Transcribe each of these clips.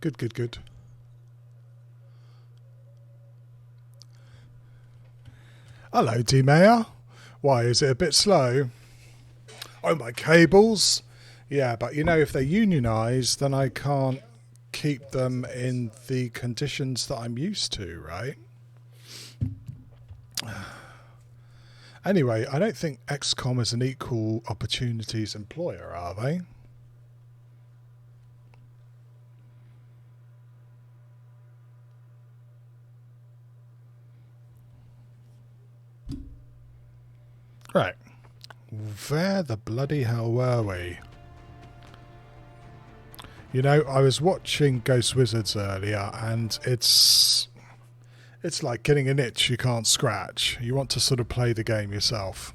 Good, good, good. Hello, D-Mayor. Why, is it a bit slow? Oh, my cables? Yeah, but you know, if they're unionised, then I can't keep them in the conditions that I'm used to, right? Anyway, I don't think XCOM is an equal opportunities employer, are they? Right. Where the bloody hell were we? You know, I was watching Ghost Wizards earlier, and it's like getting an itch you can't scratch. You want to sort of play the game yourself.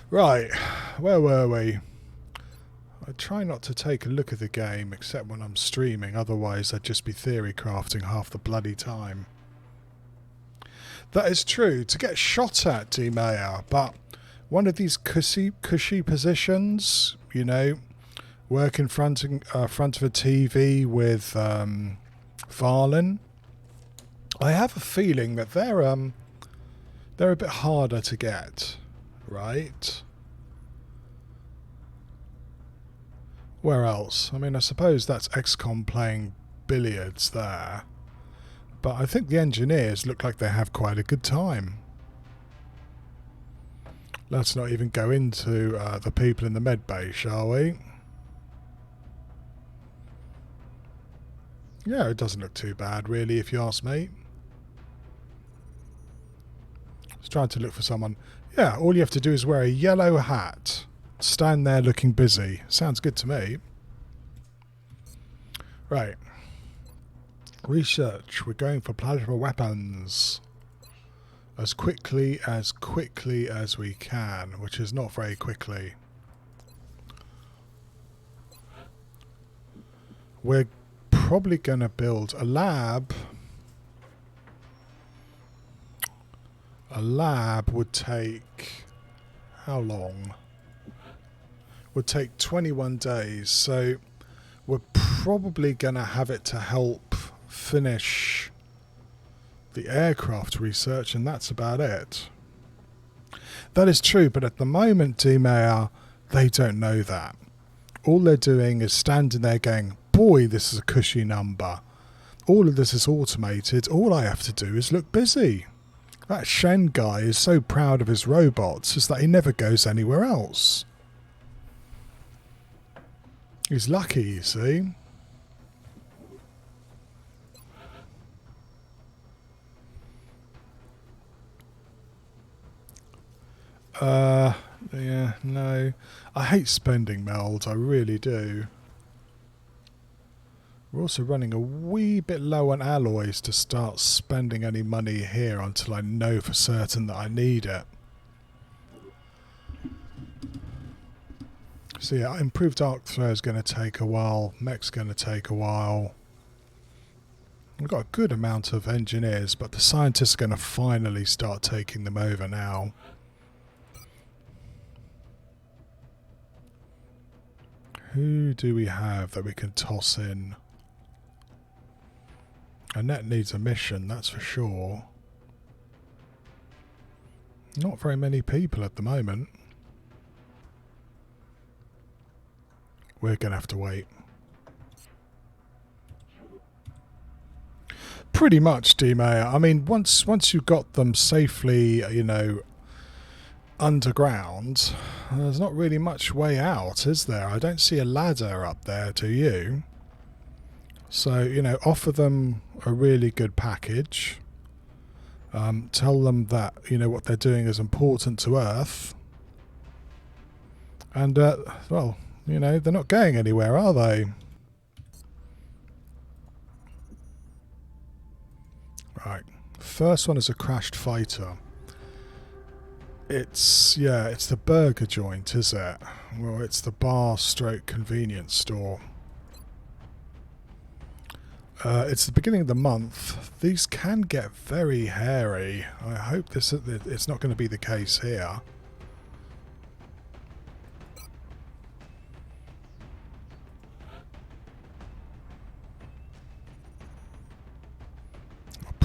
Right, where were we? I try not to take a look at the game except when I'm streaming, otherwise I'd just be theory crafting half the bloody time. That is true, to get shot at, D-Mayor, but one of these cushy positions, you know, work in front of a TV with Varlin, I have a feeling that they're a bit harder to get, right? Where else? I mean, I suppose that's XCOM playing billiards there. But I think the engineers look like they have quite a good time. Let's not even go into the people in the med bay, shall we? Yeah, it doesn't look too bad, really, if you ask me. I was trying to look for someone. Yeah, all you have to do is wear a yellow hat. Stand there looking busy. Sounds good to me. Right. Research. We're going for plasma weapons. As quickly as we can, which is not very quickly. We're probably going to build a lab. A lab would take... how long? Would take 21 days, so we're probably going to have it to help finish the aircraft research, and that's about it. That is true, but at the moment, D-Mayor, they don't know that. All they're doing is standing there going, boy, this is a cushy number. All of this is automated. All I have to do is look busy. That Shen guy is so proud of his robots is that he never goes anywhere else. He's lucky, you see. Yeah, no. I hate spending meld, I really do. We're also running a wee bit low on alloys to start spending any money here until I know for certain that I need it. So yeah, improved arc throw is going to take a while, mech's going to take a while. We've got a good amount of engineers, but the scientists are going to finally start taking them over now. Who do we have that we can toss in? Annette needs a mission, that's for sure. Not very many people at the moment. We're going to have to wait. Pretty much, D-Mayor. I mean, once you've got them safely, you know, underground, there's not really much way out, is there? I don't see a ladder up there, do you? So, you know, offer them a really good package. Tell them that, you know, what they're doing is important to Earth. And, well, you know, they're not going anywhere, are they? Right. First one is a crashed fighter. It's the burger joint, is it? Well, it's the bar stroke convenience store. It's the beginning of the month. These can get very hairy. I hope it's not going to be the case here.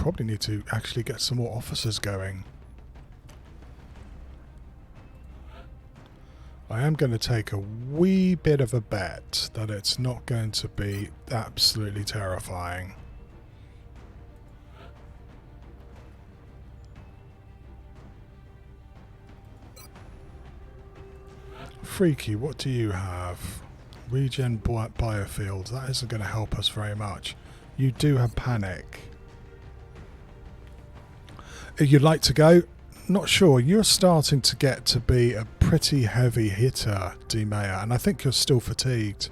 probably need to actually get some more officers going. I am going to take a wee bit of a bet that it's not going to be absolutely terrifying. Freaky, what do you have? Regen biofield. That isn't going to help us very much. You do have panic. You'd like to go? Not sure. You're starting to get to be a pretty heavy hitter, D-Mayor, and I think you're still fatigued.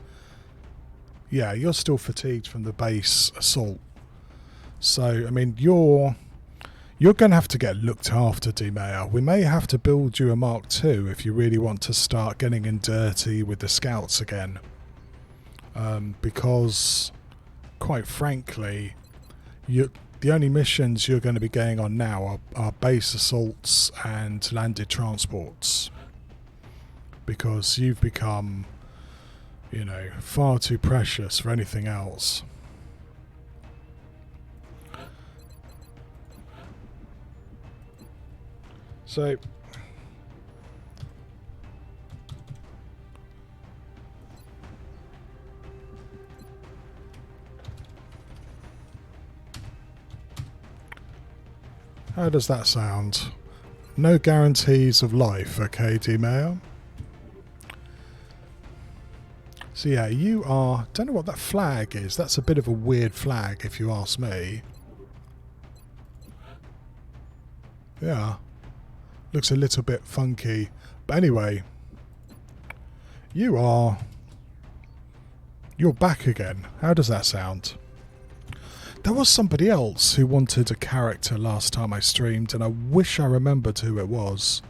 Yeah, you're still fatigued from the base assault. So, I mean, you're going to have to get looked after, D-Mayor. We may have to build you a Mark II if you really want to start getting in dirty with the scouts again. Because, quite frankly, the only missions you're going to be going on now are base assaults and landed transports. Because you've become, you know, far too precious for anything else. So, how does that sound? No guarantees of life, okay, D-Mayor? So yeah, you are... Don't know what that flag is. That's a bit of a weird flag, if you ask me. Yeah. Looks a little bit funky. But anyway, you're back again. How does that sound? There was somebody else who wanted a character last time I streamed, and I wish I remembered who it was.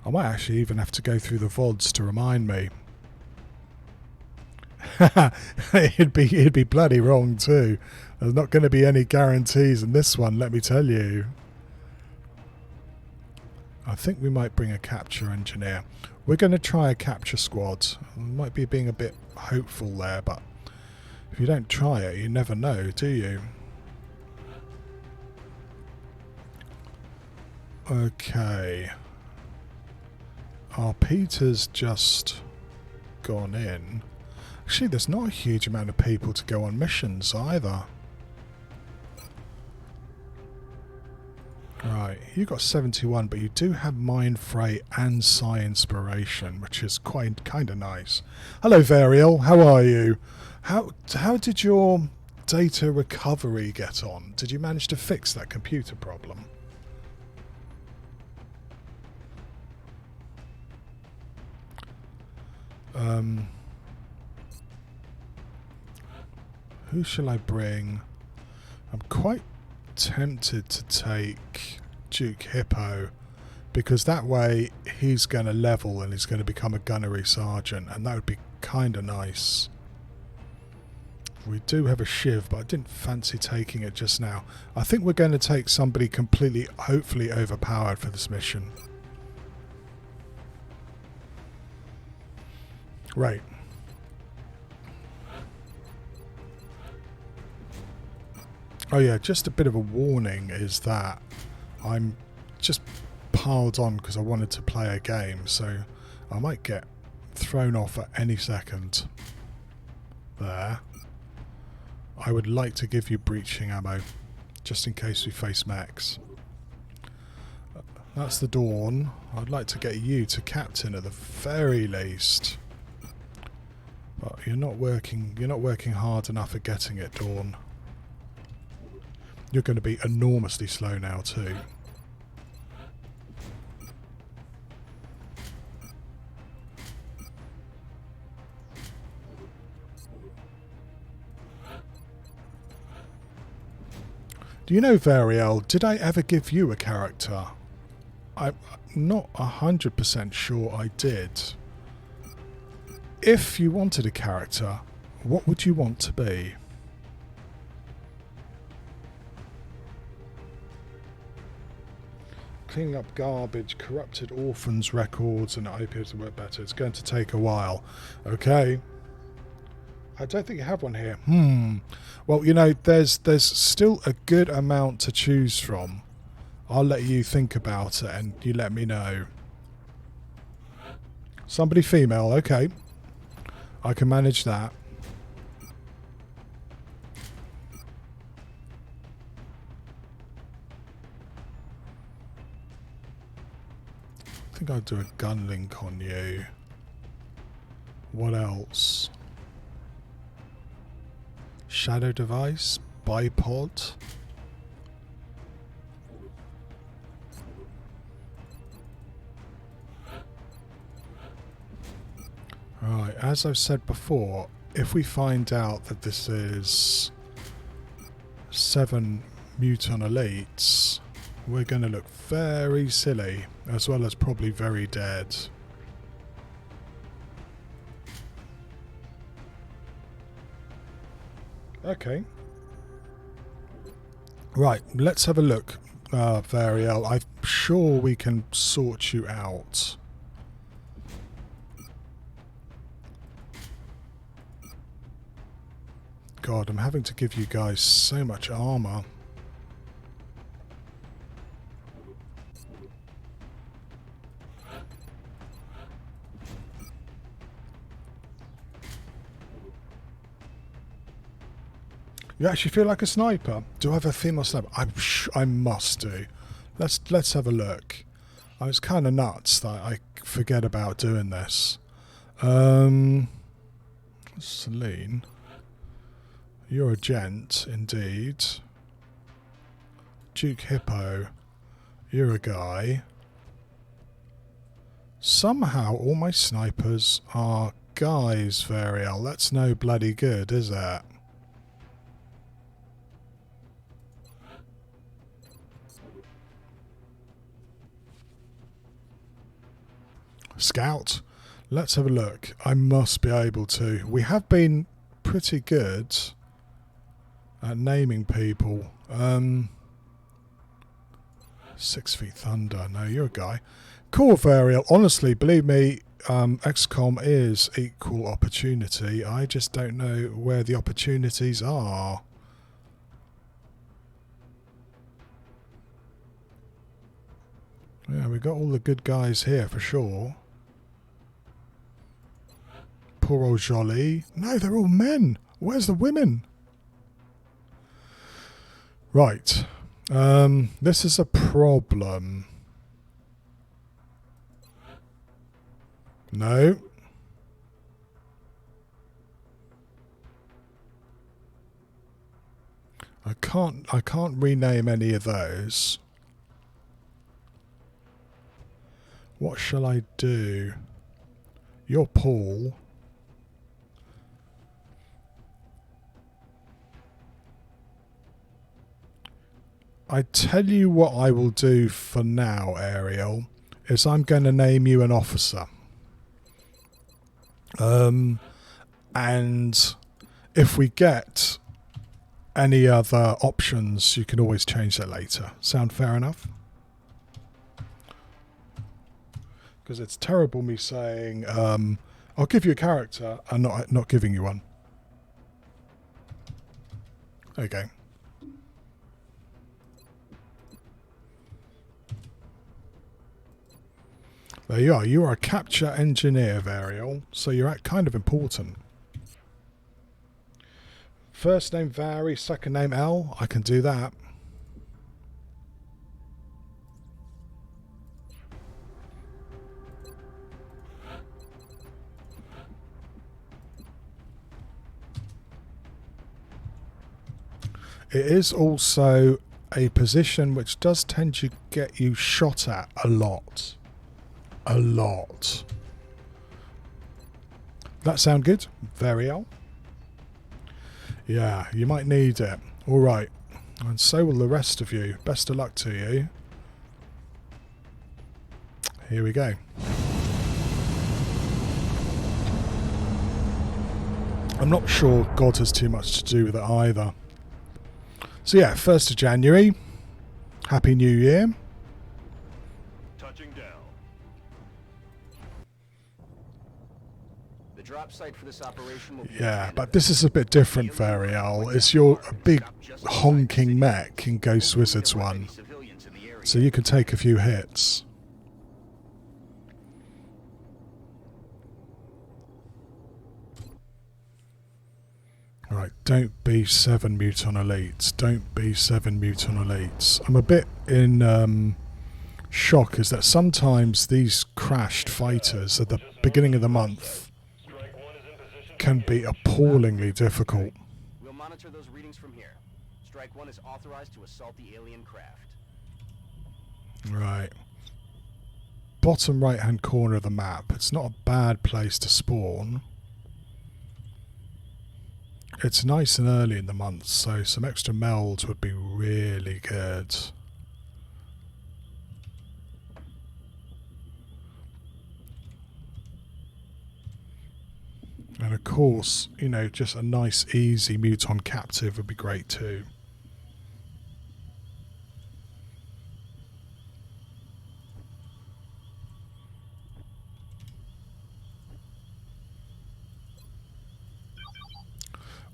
I might actually even have to go through the VODs to remind me. it'd be bloody wrong too. There's not going to be any guarantees in this one, let me tell you. I think we might bring a capture engineer. We're going to try a capture squad. We might be being a bit hopeful there, but if you don't try it, you never know, do you? Okay. Our Peter's just gone in. Actually, there's not a huge amount of people to go on missions either. Right, you got 71, but you do have Mind Freight and Psi Inspiration, which is kind of nice. Hello, Varial. How are you? How did your data recovery get on? Did you manage to fix that computer problem? Who shall I bring? I'm quite tempted to take Duke Hippo, because that way he's going to level and he's going to become a gunnery sergeant, and that would be kind of nice. We do have a Shiv, but I didn't fancy taking it just now. I think we're going to take somebody completely, hopefully overpowered for this mission. Right. Oh yeah, just a bit of a warning is that I'm just piled on because I wanted to play a game, so I might get thrown off at any second. There. I would like to give you breaching ammo, just in case we face mechs. That's the Dawn. I'd like to get you to captain at the very least. But you're not working hard enough at getting it, Dawn. You're going to be enormously slow now too. Do you know, Variel, did I ever give you a character? I'm not 100% sure I did. If you wanted a character, what would you want to be? Cleaning up garbage, corrupted orphans' records, and IPs to work better. It's going to take a while. Okay. I don't think you have one here. Well, you know, there's still a good amount to choose from. I'll let you think about it and you let me know. Somebody female, okay. I can manage that. I think I'll do a gun link on you. What else? Shadow device? Bipod? Right, as I've said before, if we find out that this is 7 mutant elites, we're going to look very silly, as well as probably very dead. Okay. Right, let's have a look, Variel. I'm sure we can sort you out. God, I'm having to give you guys so much armor. You actually feel like a sniper? Do I have a female sniper? I must do. Let's have a look. It's kind of nuts that I forget about doing this. Celine, you're a gent indeed. Duke Hippo, you're a guy. Somehow all my snipers are guys, Variel. That's no bloody good, is it? Scout, let's have a look. I must be able to. We have been pretty good at naming people. 6 Feet Thunder. No, you're a guy. Cool, Varial. Honestly, believe me, XCOM is equal opportunity. I just don't know where the opportunities are. Yeah, we got all the good guys here for sure. Poor old Jolie. No, they're all men. Where's the women? Right. This is a problem. No. I can't rename any of those. What shall I do? You're Paul. I tell you what I will do for now, Ariel, is I'm going to name you an officer. And if we get any other options, you can always change that later. Sound fair enough? Because it's terrible me saying, I'll give you a character and not giving you one. Okay. There you are. You are a capture engineer, Varial, so you're kind of important. First name Vary, second name L. I can do that. It is also a position which does tend to get you shot at a lot. A lot. That sound good? Varial? Yeah, you might need it. Alright. And so will the rest of you. Best of luck to you. Here we go. I'm not sure God has too much to do with it either. So yeah, 1st of January. Happy New Year. Touching down. The drop job site for this operation will be Yeah, but this is a bit different, Variel. It's your big honking mech in Ghost Wizards 1. So you can take a few hits. Right, don't be 7 Muton Elites. Don't be 7 Muton Elites. I'm a bit in shock is that sometimes these crashed fighters at the beginning of the month can be appallingly difficult. We'll monitor those readings from here. Strike 1 is authorized to assault the alien craft. Right. Bottom right hand corner of the map. It's not a bad place to spawn. It's nice and early in the month, so some extra melds would be really good. And of course, you know, just a nice easy Muton captive would be great too.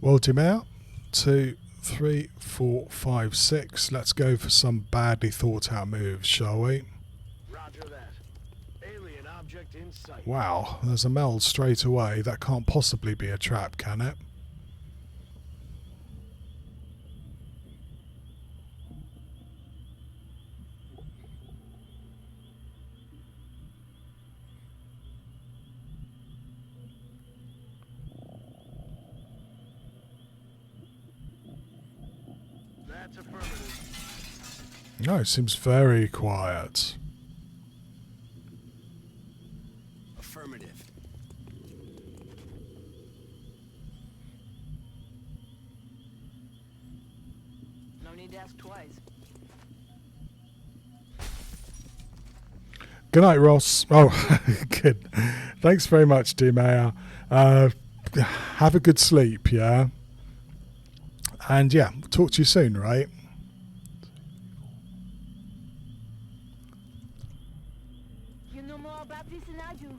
Well, Dimare, 2, 3, 4, 5, 6. Let's go for some badly thought out moves, shall we? Roger that. Alien object in sight. Wow, there's a meld straight away. That can't possibly be a trap, can it? That's affirmative. No, it seems very quiet. Affirmative. No need to ask twice. Good night, Ross. Oh, good. Thanks very much, Dimare. Have a good sleep, yeah? And yeah, talk to you soon, right? You know more about this than I do.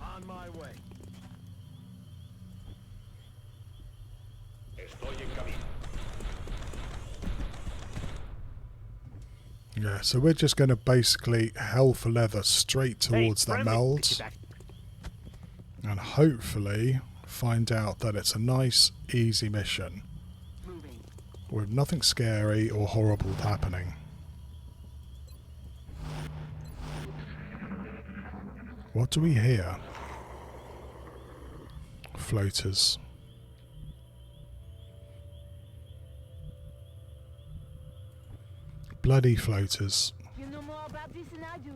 On my way. Yeah, so we're just going to basically hell for leather straight towards that meld. And hopefully find out that it's a nice, easy mission. Moving. With nothing scary or horrible happening. What do we hear? Floaters. Bloody floaters. You know more about this than I do.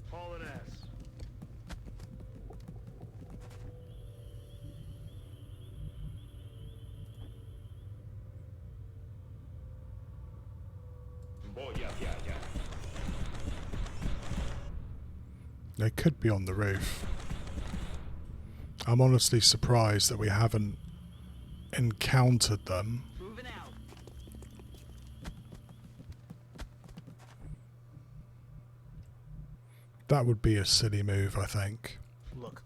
Hauling ass. They could be on the roof. I'm honestly surprised that we haven't encountered them. Moving out. That would be a silly move, I think. Look.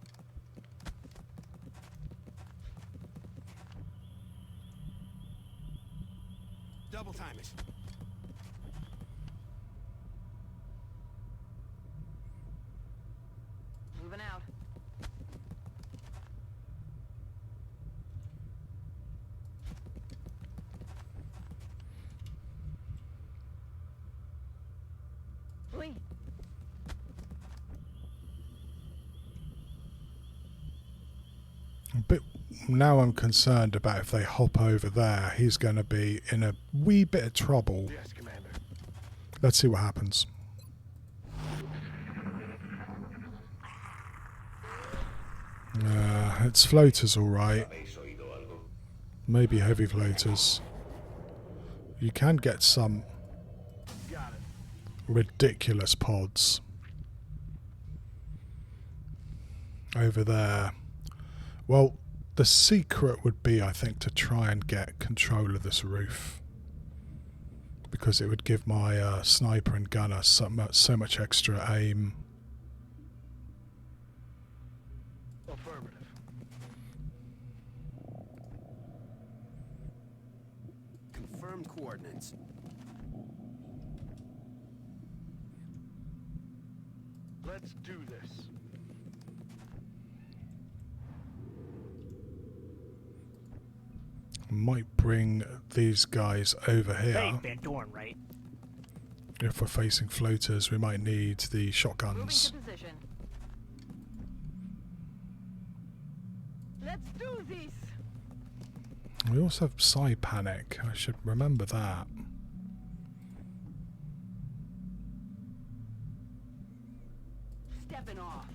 Double time it. Moving out. Oui. But now I'm concerned about if they hop over there, he's going to be in a wee bit of trouble. Yes, Commander. Let's see what happens. It's floaters, all right. Maybe heavy floaters. You can get some Got it. ridiculous pods over there. Well, the secret would be, I think, to try and get control of this roof. Because it would give my sniper and gunner so much extra aim. Affirmative. Confirm coordinates. Let's do this. Might bring these guys over Hey, here. Van Dorn, right? If we're facing floaters, we might need the Moving shotguns. to position. Let's do this. We also have Psi Panic. I should remember that. Stepping off.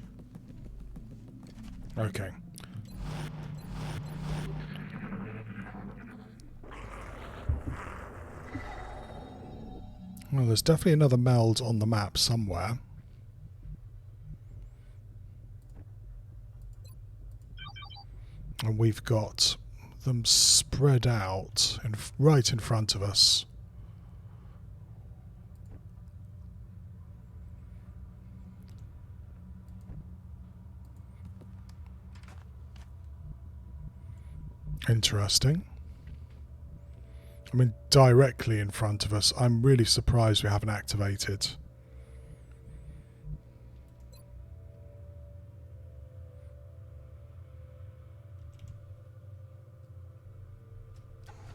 Okay. Well, there's definitely another meld on the map somewhere. And we've got them spread out right in front of us. Interesting. I mean, directly in front of us. I'm really surprised we haven't activated.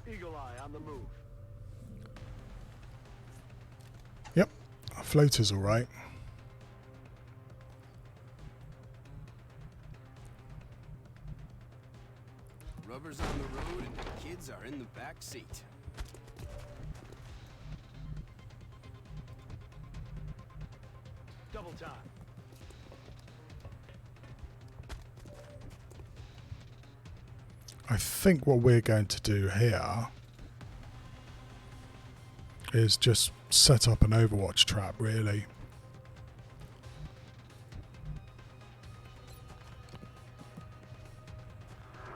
Eagle Eye on the move. Yep, our floater's all right. Rubber's on the road and the kids are in the back seat. Double time. I think what we're going to do here is just set up an Overwatch trap, really.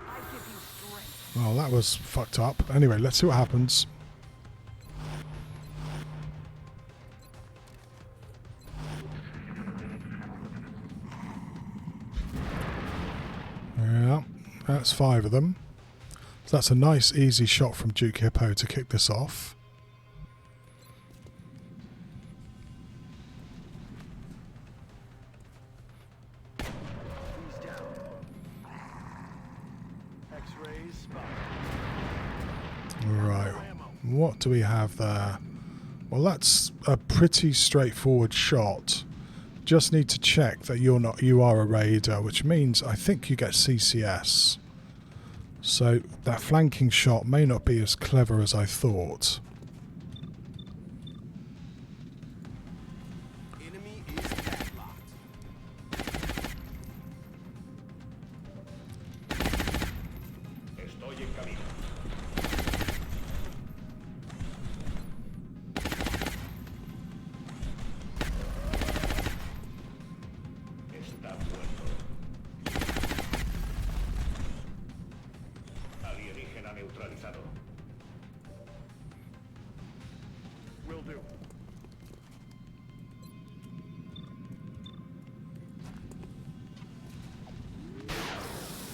I give you strength. Well, that was fucked up. Anyway, let's see what happens. Yeah, that's 5 of them. So that's a nice, easy shot from Duke Hippo to kick this off. He's down. X-rays spotted. Right, Ammo. what do we have there? Well, that's a pretty straightforward shot. Just need to check that you are a raider, which means I think you get CCS. So that flanking shot may not be as clever as I thought. Enemy is padlocked. Estoy en camino. Está muerto. Alienígena neutralizado. Will do.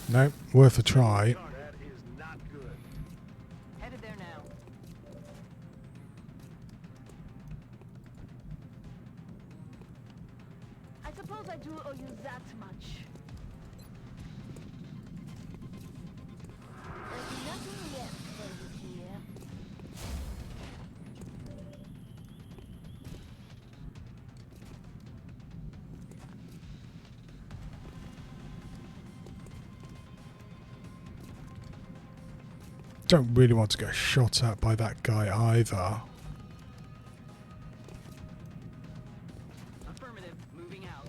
No, worth a try. That is not good. Headed there now. I suppose I do owe you that much. There's nothing left for you here. Don't really want to get shot at by that guy either. Affirmative. Moving out.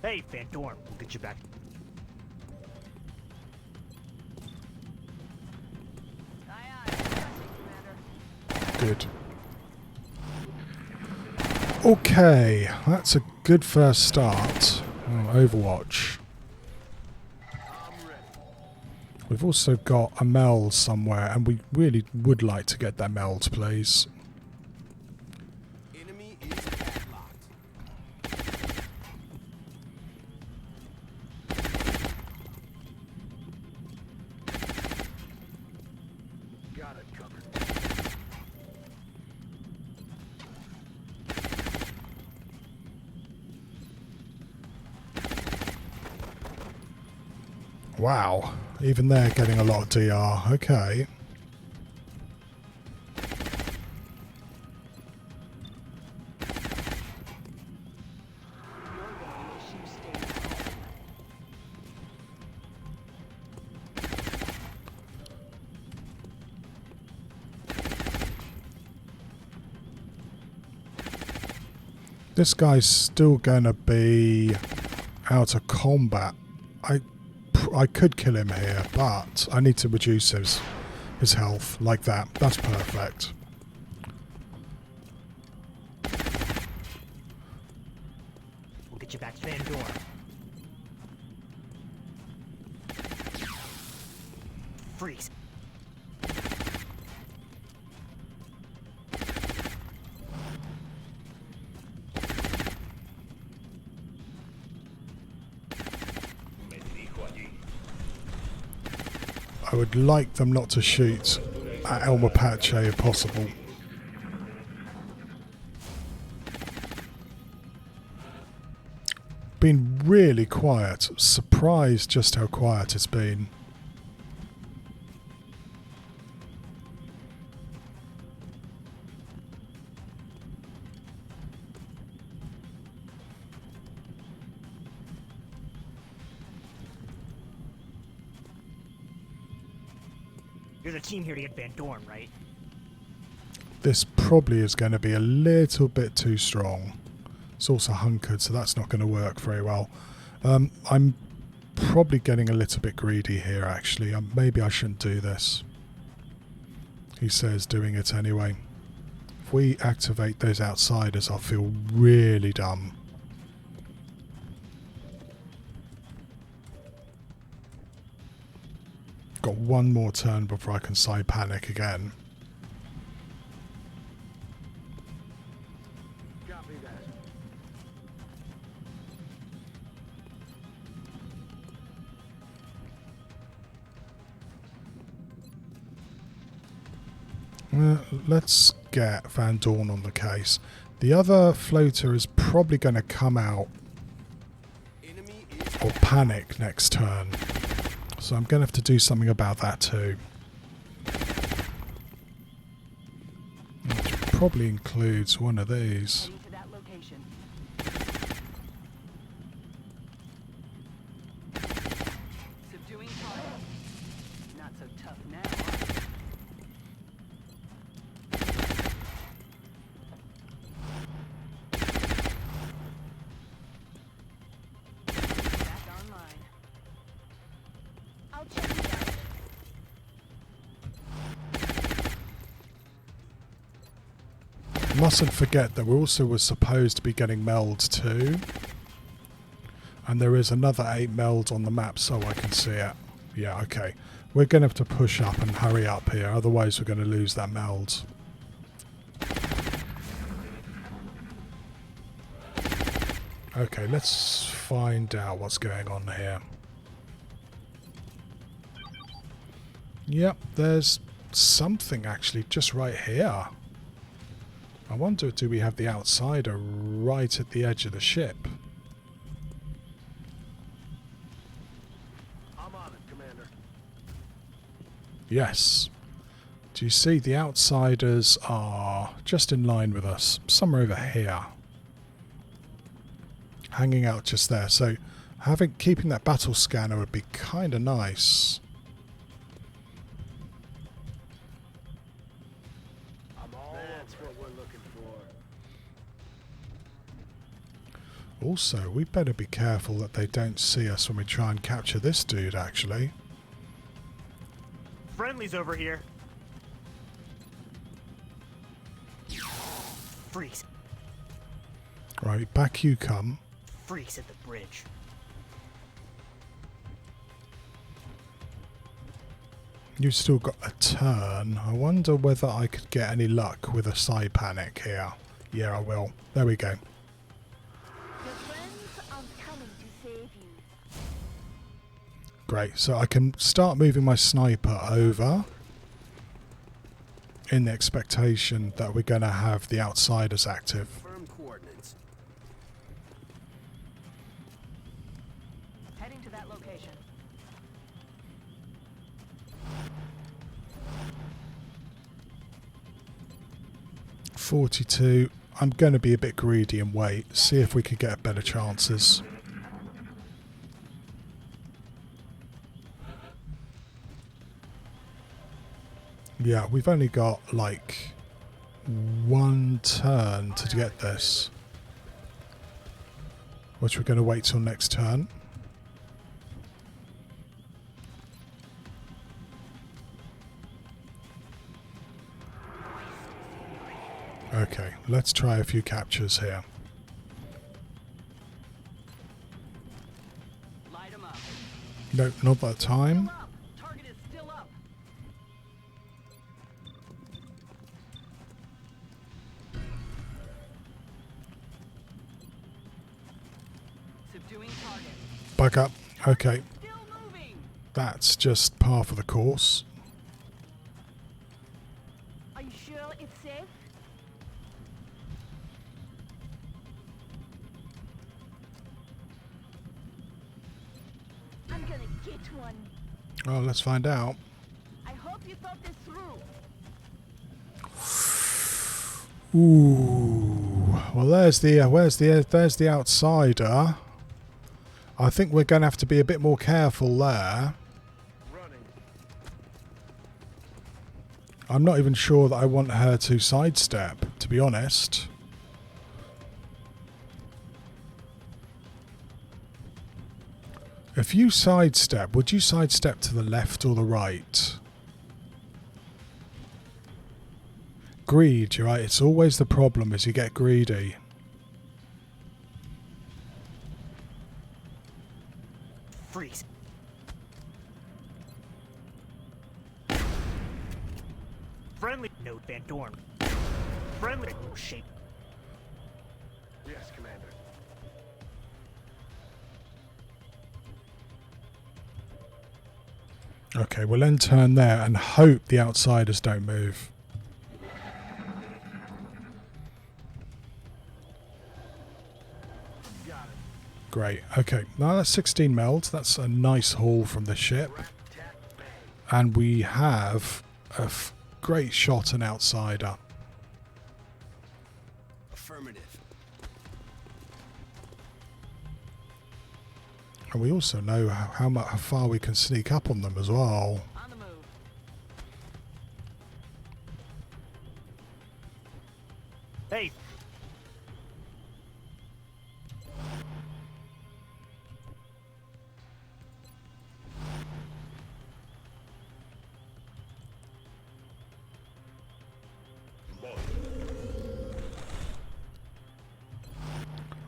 Hey, Van Dorn, we'll get you back. Aye, aye. Pressing, Commander. Good. Okay, that's a good first start. Oh, Overwatch. We've also got a meld somewhere, and we really would like to get that meld, please. Enemy is padlocked. Got it covered. Wow, even they're getting a lot of DR. Okay. This guy's still going to be out of combat. I could kill him here, but I need to reduce his health like that. That's perfect. We'll get you back to Van Dorn. Freeze. I would like them not to shoot at El Mapache if possible. Been really quiet. Surprised just how quiet it's been. You're the team here to get Van Dorn, right? This probably is going to be a little bit too strong. It's also hunkered, so that's not going to work very well. I'm probably getting a little bit greedy here, actually. Maybe I shouldn't do this. He says doing it anyway. If we activate those outsiders, I'll feel really dumb. Got one more turn before I can side panic again. Copy that. Let's get Van Dorn on the case. The other floater is probably going to come out Enemy is or panic next turn. So I'm going to have to do something about that too. Which probably includes one of these. Heading to that location. Subduing target. Not so tough now. Back online. I'll check it out. Mustn't forget that we also were supposed to be getting melds too. And there is another 8 melds on the map so I can see it. Yeah, okay. We're going to have to push up and hurry up here, otherwise we're going to lose that meld. Okay, let's find out what's going on here. Yep, there's something actually just right here. I wonder, do we have the outsider right at the edge of the ship? I'm on it, Commander. Yes. Do you see the outsiders are just in line with us, somewhere over here. Hanging out just there. So keeping that battle scanner would be kind of nice. I'm all That's what we're looking for. Also, we better be careful that they don't see us when we try and capture this dude, actually. Friendly's over here. Freeze. Right, back you come. Freaks at the bridge. You've still got a turn. I wonder whether I could get any luck with a side panic here. Yeah, I will. There we go. Your friends aren't coming to save you. Great. So I can start moving my sniper over in the expectation that we're going to have the outsiders active. Firm coordinates. Heading to that location. 42. I'm going to be a bit greedy and wait. See if we can get better chances. Yeah, we've only got like one turn to get this, which we're going to wait till next turn. Okay, let's try a few captures here. Light 'em up. Nope, not that time. Up. Target is still up. Subduing target. Back up. Okay, Still moving. that's just par for the course. Are you sure it's safe? I'm gonna get one. Oh, let's find out. I hope you thought this through. Ooh, well, there's the outsider. I think we're going to have to be a bit more careful there. Running. I'm not even sure that I want her to sidestep, to be honest. If you sidestep, would you sidestep to the left or the right? Greed, you're right. It's always the problem is you get greedy. Freaks. Friendly. Note Van Dorn. Friendly. Shape. Yes, Commander. Okay, we'll then turn there and hope the outsiders don't move. Got it. Great. Okay, now that's 16 meld. That's a nice haul from the ship. Rat, tat, bang. And we have a great shot an outsider. Affirmative. And we also know how far we can sneak up on them as well. On the move. Hey.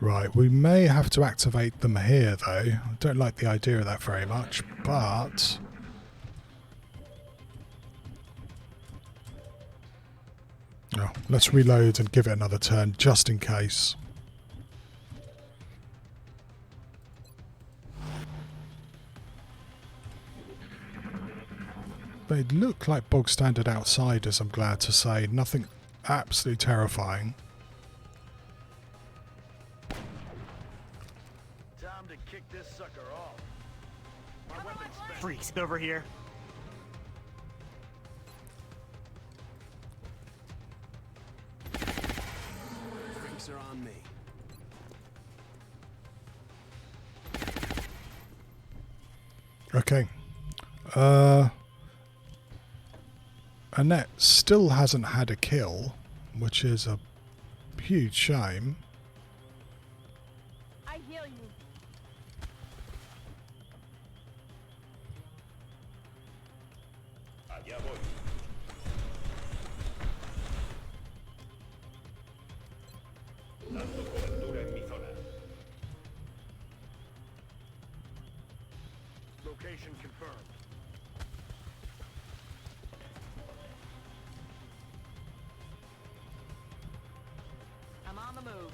Right, we may have to activate them here though. I don't like the idea of that very much, but... Oh, let's reload and give it another turn just in case. They look like bog standard outsiders, I'm glad to say. Nothing absolutely terrifying. Time to kick this sucker off. My weapon's back. Freaks. Over here. Drinks are on me. Okay. Annette still hasn't had a kill, which is a huge shame. I hear you. Location confirmed. I'm on the move.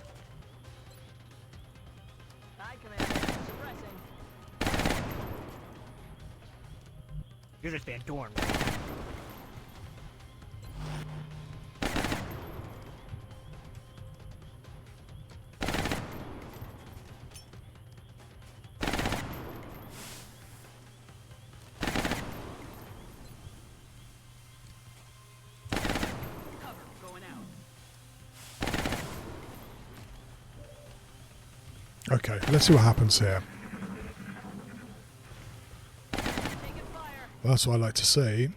Aye, Commander. Suppressing. You're just Van Dorn. Cover going out. Okay, let's see what happens here. Taking fire. That's what I like to see.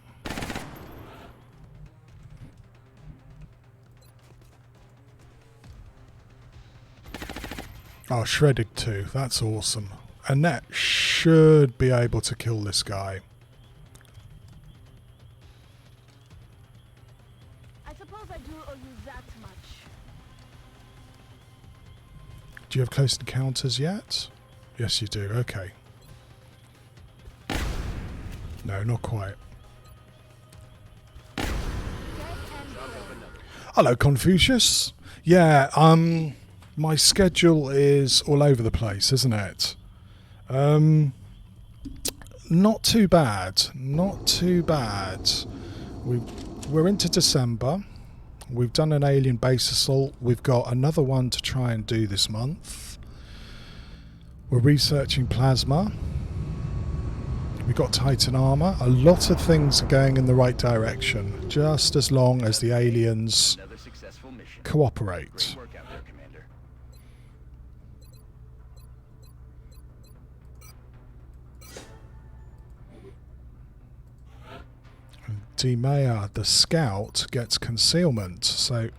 Oh, shredded too. That's awesome. And that should be able to kill this guy. I suppose I do owe you that much. Do you have close encounters yet? Yes, you do. Okay. No, not quite. Dead and gone. Hello, Confucius. Yeah, my schedule is all over the place, isn't it? Not too bad. Not too bad. We're into December. We've done an alien base assault. We've got another one to try and do this month. We're researching plasma. We've got Titan armor. A lot of things are going in the right direction, just as long as the aliens Another successful mission. cooperate. Great work out there, Commander. Demea, the scout, gets concealment. So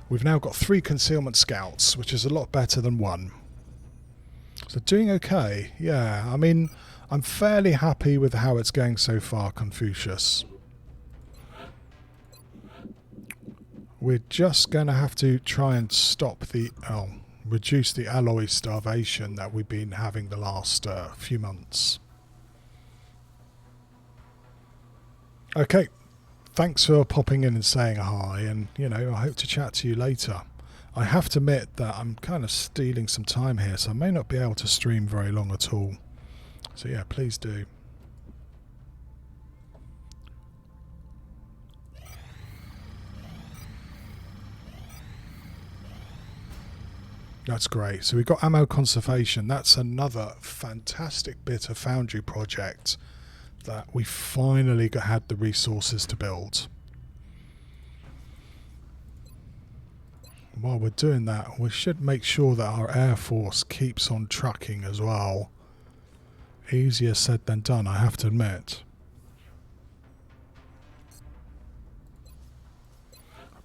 we've now got 3 concealment scouts, which is a lot better than 1. So doing okay. Yeah, I mean, I'm fairly happy with how it's going so far, Confucius. We're just going to have to try and reduce the alloy starvation that we've been having the last few months. Okay, thanks for popping in and saying hi, and I hope to chat to you later. I have to admit that I'm kind of stealing some time here, so I may not be able to stream very long at all. So yeah, please do. That's great. So we've got ammo conservation. That's another fantastic bit of Foundry project that we finally had the resources to build. While we're doing that, we should make sure that our Air Force keeps on trucking as well. Easier said than done, I have to admit.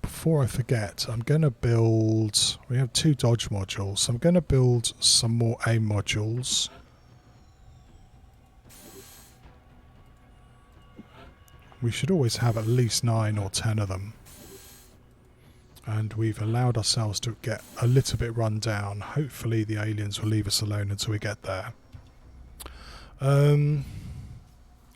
Before I forget, I'm going to build... We have 2 dodge modules, so I'm going to build some more AIM modules. We should always have at least 9 or 10 of them. And we've allowed ourselves to get a little bit run down. Hopefully the aliens will leave us alone until we get there.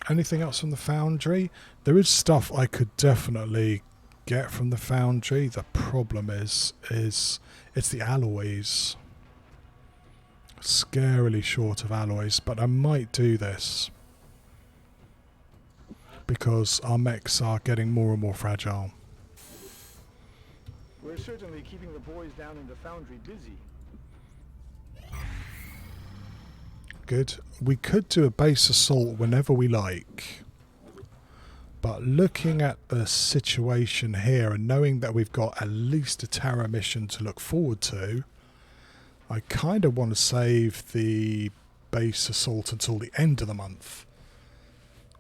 Anything else from the Foundry? There is stuff I could definitely get from the Foundry. The problem is it's the alloys. Scarily short of alloys, but I might do this because our mechs are getting more and more fragile. We're certainly keeping the boys down in the foundry busy. Good. We could do a base assault whenever we like. But looking at the situation here and knowing that we've got at least a Terra mission to look forward to, I kind of want to save the base assault until the end of the month,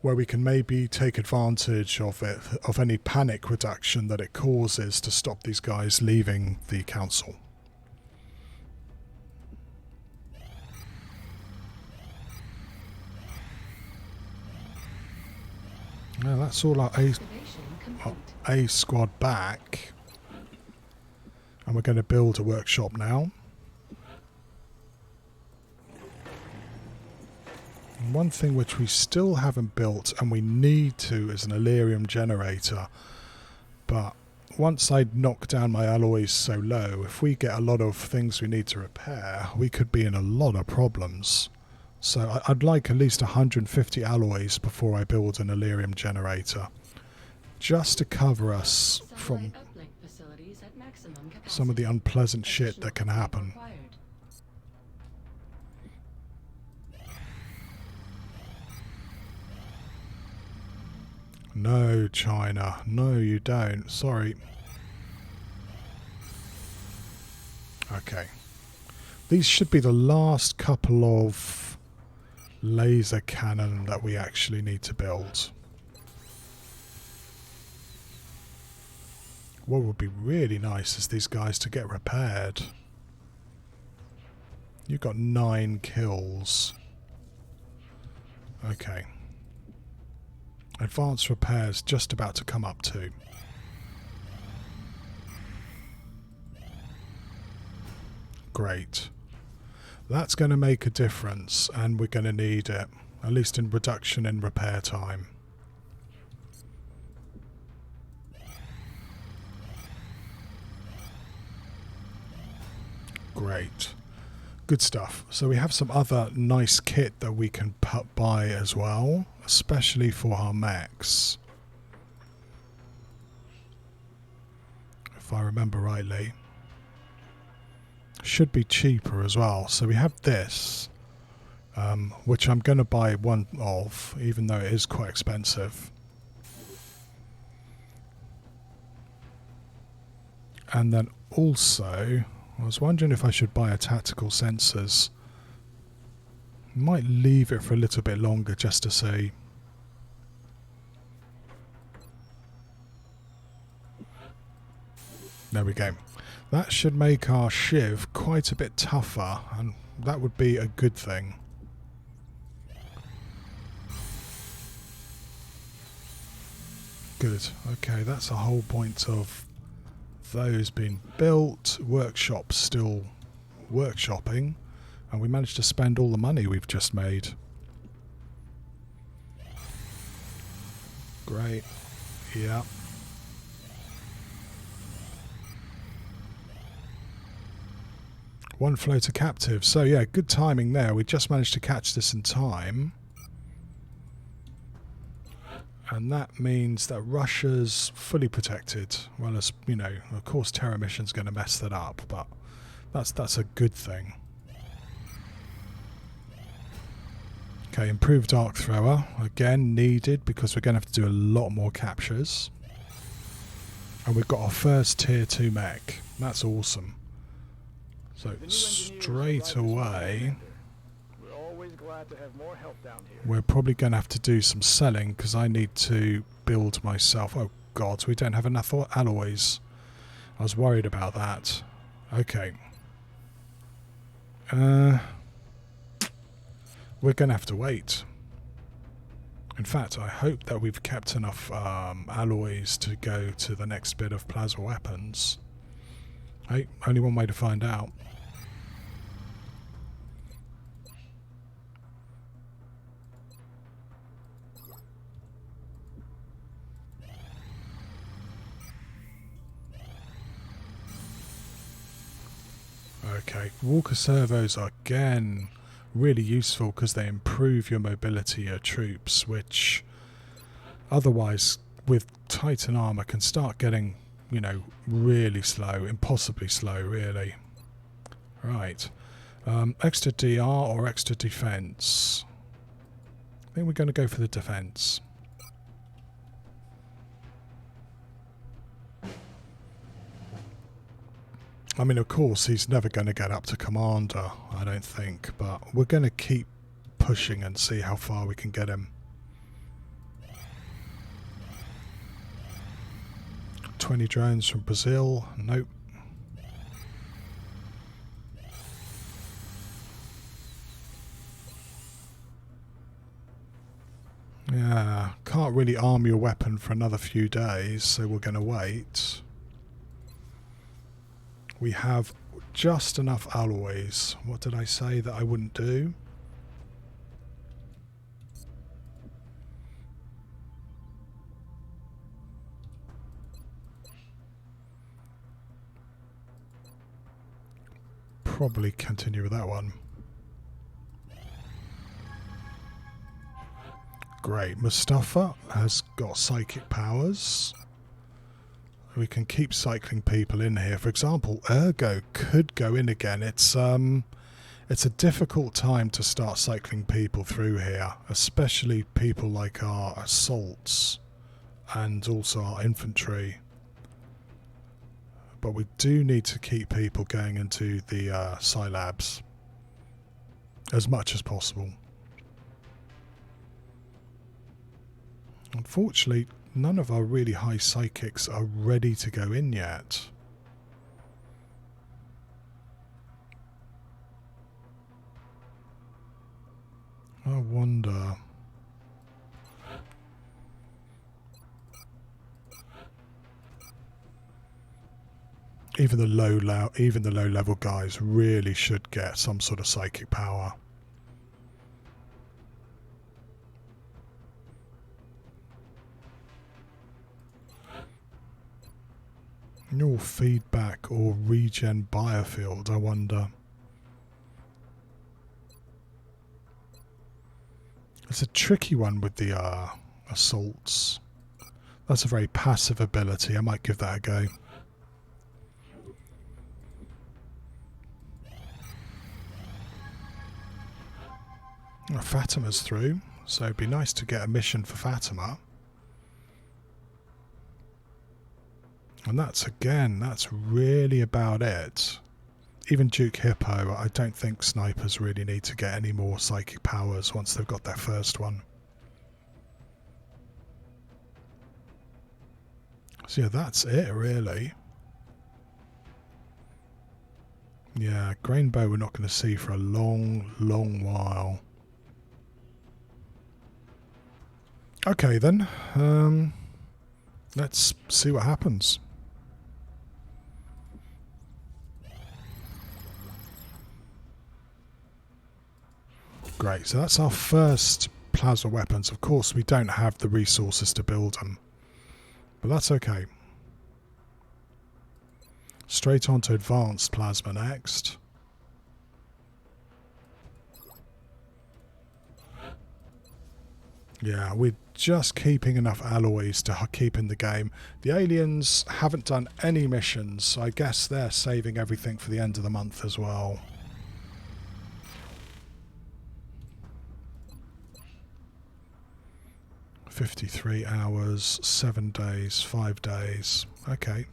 where we can maybe take advantage of it, of any panic reduction that it causes to stop these guys leaving the council. Now that's all our A squad back, and we're going to build a workshop now. One thing which we still haven't built, and we need to, is an Illyrium generator. But once I knock down my alloys so low, if we get a lot of things we need to repair, we could be in a lot of problems. So I'd like at least 150 alloys before I build an Illyrium generator, just to cover us from some of the unpleasant shit that can happen. No, China. No, you don't. Sorry. Okay. These should be the last couple of laser cannon that we actually need to build. What would be really nice is these guys to get repaired. You've got 9 kills. Okay. Advanced repairs just about to come up too. Great. That's going to make a difference, and we're going to need it, at least in reduction in repair time. Great. Good stuff. So we have some other nice kit that we can buy as well, especially for our mechs. If I remember rightly. Should be cheaper as well. So we have this, which I'm going to buy one of, even though it is quite expensive. And then also, I was wondering if I should buy a tactical sensors. Might leave it for a little bit longer just to see. There we go. That should make our Shiv quite a bit tougher, and that would be a good thing. Good. Okay, that's the whole point of those being built. Workshops still workshopping, and we managed to spend all the money we've just made. Great. Yeah. One floater captive. So yeah, good timing there. We just managed to catch this in time. And that means that Russia's fully protected. Well, as you know, of course Terror Mission's going to mess that up, but that's a good thing. Okay, improved arc thrower. Again, needed because we're going to have to do a lot more captures. And we've got our first tier 2 mech. That's awesome. So straight away, We're always glad to have more help down here. we're probably going to have to do some selling because I need to build myself. Oh God, we don't have enough alloys. I was worried about that. Okay. We're going to have to wait. In fact, I hope that we've kept enough alloys to go to the next bit of plasma weapons. Hey, only one way to find out. Okay, Walker servos are again really useful because they improve your mobility, your troops, which otherwise with Titan armor can start getting, you know, really slow, impossibly slow, really. Right. Extra DR or extra defense? I think we're going to go for the defense. I mean, of course, he's never going to get up to commander, I don't think, but we're going to keep pushing and see how far we can get him. 20 drones from Brazil. Nope. Yeah, can't really arm your weapon for another few days, so we're going to wait. We have just enough alloys. What did I say that I wouldn't do? probably continue with that one. Great. Mustafa has got psychic powers. We can keep cycling people in here. For example, Ergo could go in again. It's a difficult time to start cycling people through here, especially people like our assaults and also our infantry. But we do need to keep people going into the Scilabs as much as possible. Unfortunately, none of our really high psychics are ready to go in yet. I wonder. Even the low level guys really should get some sort of psychic power. Neural feedback or regen biofield, I wonder. It's a tricky one with the assaults. That's a very passive ability. I might give that a go. Oh, Fatima's through, so it'd be nice to get a mission for Fatima. And that's really about it. Even Duke Hippo, I don't think snipers really need to get any more psychic powers once they've got their first one. So yeah, that's it really. Yeah, Grainbow we're not going to see for a long, long while. Okay then, let's see what happens. Great, so that's our first plasma weapons. Of course we don't have the resources to build them, but that's okay. Straight on to advanced plasma next. Yeah, we're just keeping enough alloys to keep in the game. The aliens haven't done any missions, so I guess they're saving everything for the end of the month as well. $53 hours, 7 days, 5 days. Okay.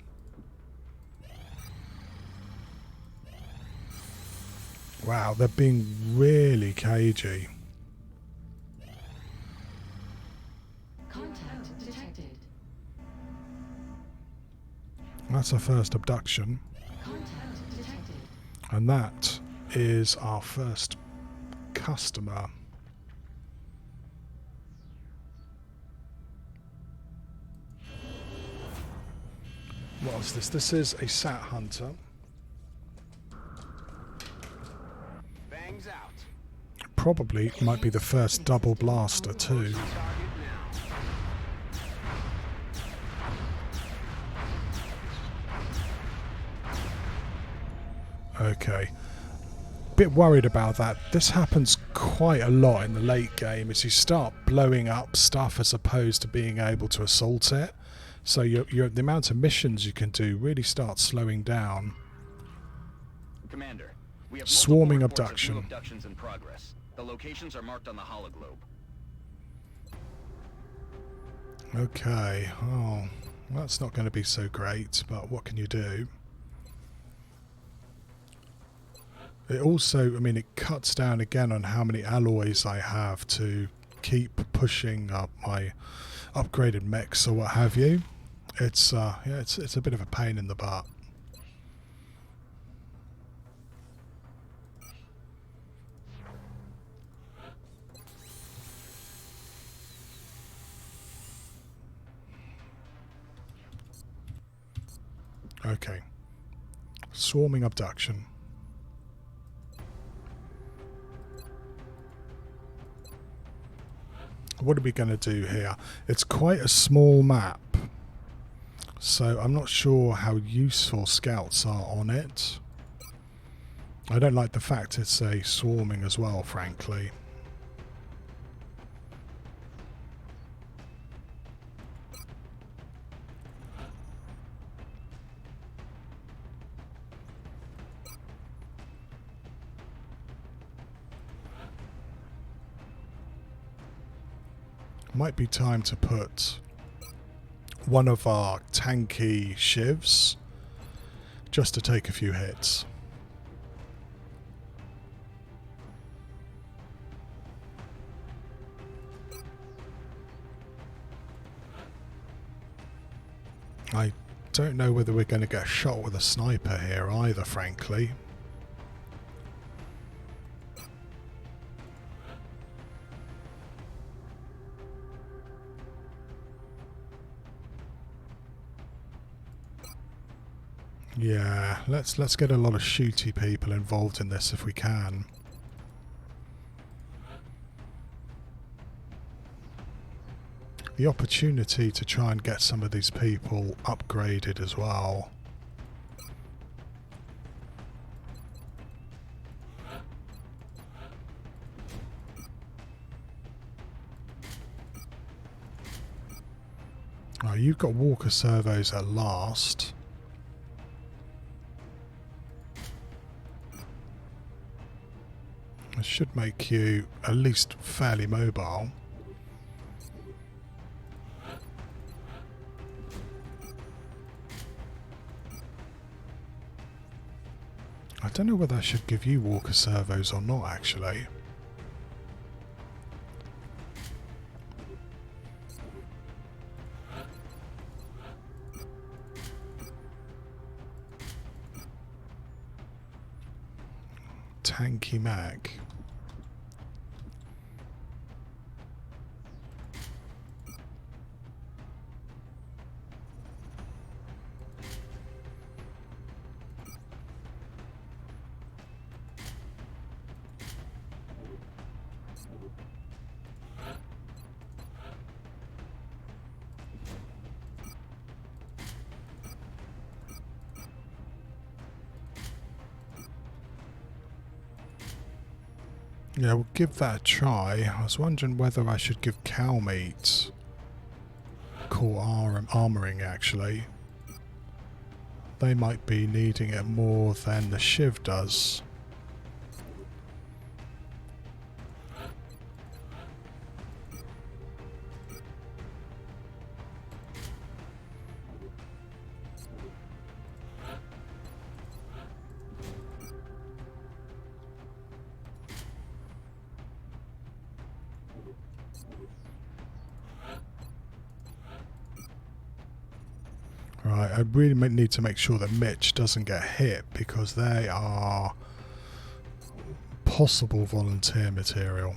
Wow, they're being really cagey. Contact detected. That's our first abduction. Contact detected. And that is our first customer. What's this? This is a Sat Hunter. Bangs out. Probably might be the first double blaster too. Target now. Okay. Bit worried about that. This happens quite a lot in the late game as you start blowing up stuff as opposed to being able to assault it. So the amount of missions you can do really starts slowing down. Commander, we have Swarming multiple reports of abduction. new abductions in progress. The locations are marked on the hologlobe. Okay. Oh, that's not going to be so great, but what can you do? It also, I mean, it cuts down again on how many alloys I have to keep pushing up my upgraded mechs or what have you. It's yeah, it's a bit of a pain in the butt. Okay. Swarming abduction. What are we going to do here? It's quite a small map, so I'm not sure how useful scouts are on it. I don't like the fact it's a swarming as well, frankly. Might be time to put one of our tanky shivs just to take a few hits. I don't know whether we're going to get shot with a sniper here either, frankly. Yeah, let's get a lot of shooty people involved in this if we can. The opportunity to try and get some of these people upgraded as well. Oh, you've got walker servos at last. It should make you at least fairly mobile. I don't know whether I should give you walker servos or not, actually. Tanky mag. Yeah, we'll give that a try. I was wondering whether I should give cow meat core armoring, actually. They might be needing it more than the Shiv does. Right, I really need to make sure that Mitch doesn't get hit because they are possible volunteer material.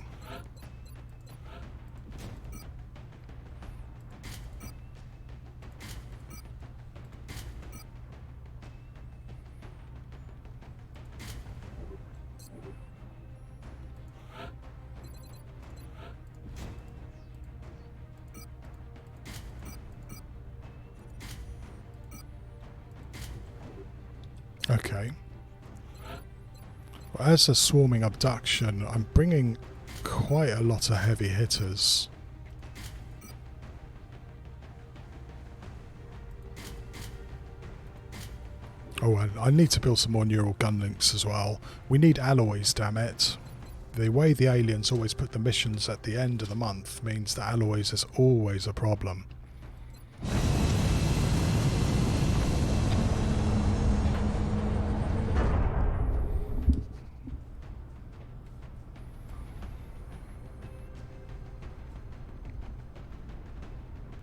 Okay. Well, as a swarming abduction, I'm bringing quite a lot of heavy hitters. Oh, and I need to build some more neural gun links as well. We need alloys, damn it. The way the aliens always put the missions at the end of the month means that alloys is always a problem.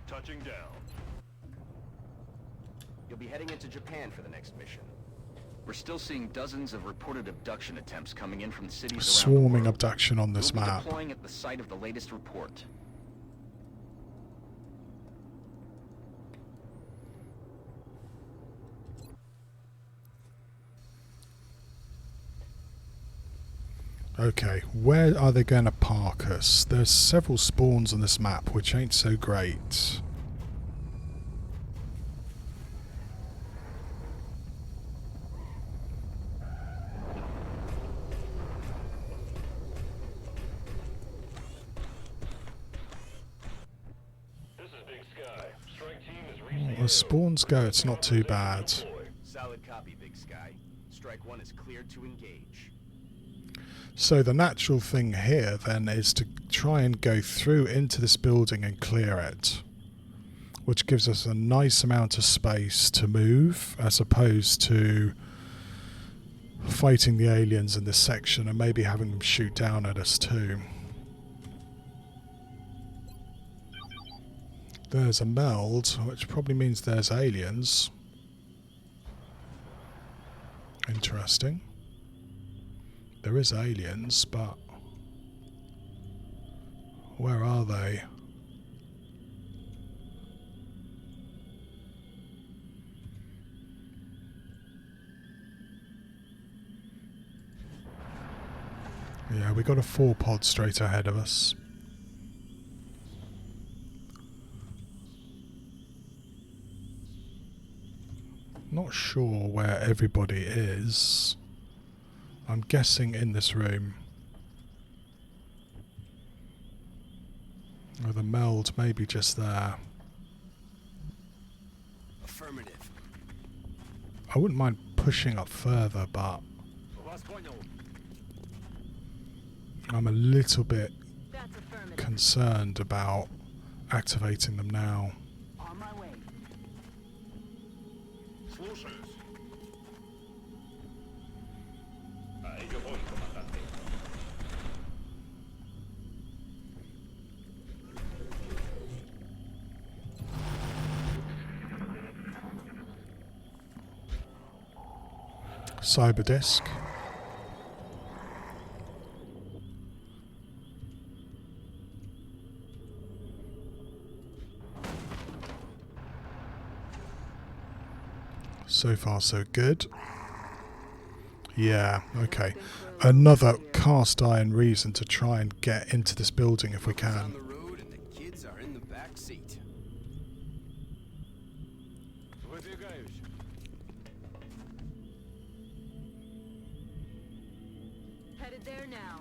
Touching down. You'll be heading into Japan for the next mission. We're still seeing dozens of reported abduction attempts coming in from cities around the Swarming world. abduction on this We'll be map. deploying at the site of the latest report. Okay, where are they going to park us? There's several spawns on this map, which ain't so great. Sky. Strike team has reached Well, the as spawns go, it's not too bad. Solid copy, Big Sky. Strike 1 is cleared to engage. So the natural thing here then is to try and go through into this building and clear it, which gives us a nice amount of space to move as opposed to fighting the aliens in this section and maybe having them shoot down at us too. There's a meld, which probably means there's aliens. Interesting. There is aliens, but where are they? Yeah, we got a 4-pod straight ahead of us. Not sure where everybody is. I'm guessing in this room. Or the meld may be just there. Affirmative. I wouldn't mind pushing up further, but I'm a little bit That's affirmative. concerned about activating them now. On my way. Слушаюсь. Иго бой, командante. Cyber disk. So far so good. Yeah, okay. Another cast iron reason to try and get into this building if we Lover's on can. the road and the kids are in the back seat. Выдвигаюсь. Headed there now.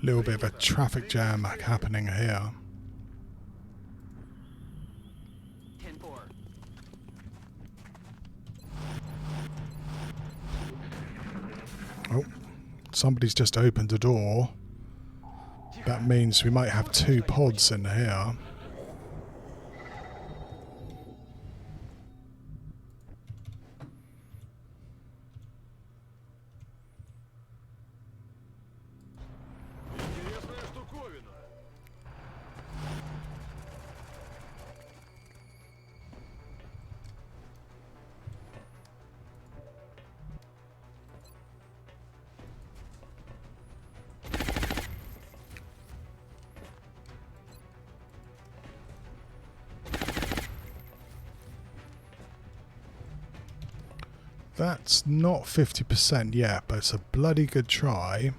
Little bit of a traffic jam happening here. 10-4. Oh, somebody's just opened a door. That means we might have 2 pods in here. Интересная штуковина. That's not 50% yet, but it's a bloody good try.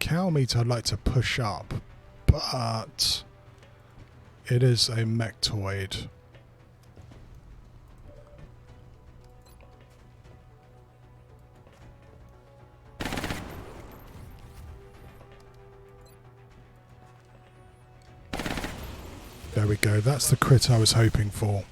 Cow meat I'd like to push up, but it is a mectoid. There we go, that's the crit I was hoping for.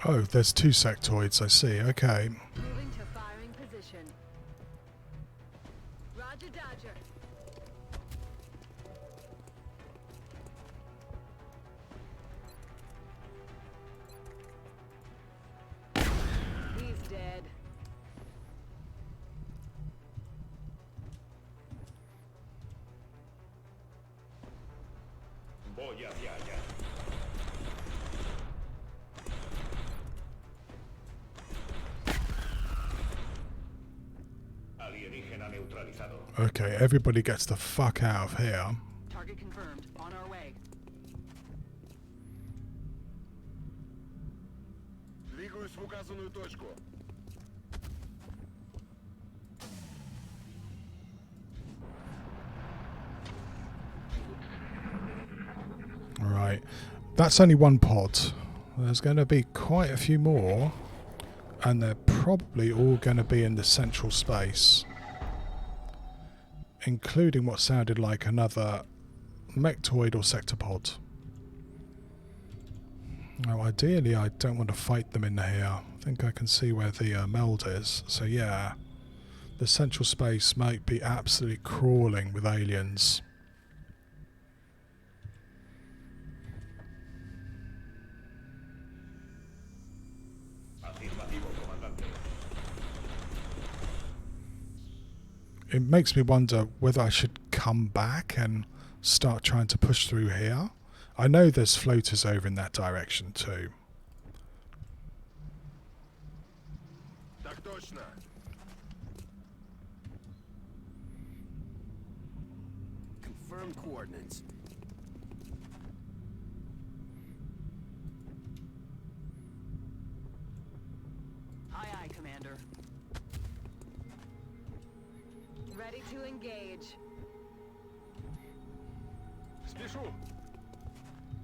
Oh, there's 2 sectoids, I see, okay. Moving to firing position. Roger, Dodger. He's dead. Voy hacia allá. Alienígena neutralizado. Okay, everybody gets the fuck out of here. Target confirmed. On our way. Лигую в указанную точку. Right. That's only one pod. There's going to be quite a few more. And they're probably all going to be in the central space. Including what sounded like another sectoid or sectopod. Now, ideally, I don't want to fight them in here. I think I can see where the meld is. So, yeah. The central space might be absolutely crawling with aliens. Afirmativo, comandante. It makes me wonder whether I should come back and start trying to push through here. I know there's floaters over in that direction too. Так точно. Confirm coordinates. Aye, aye, Commander. Ready to engage. Спешу.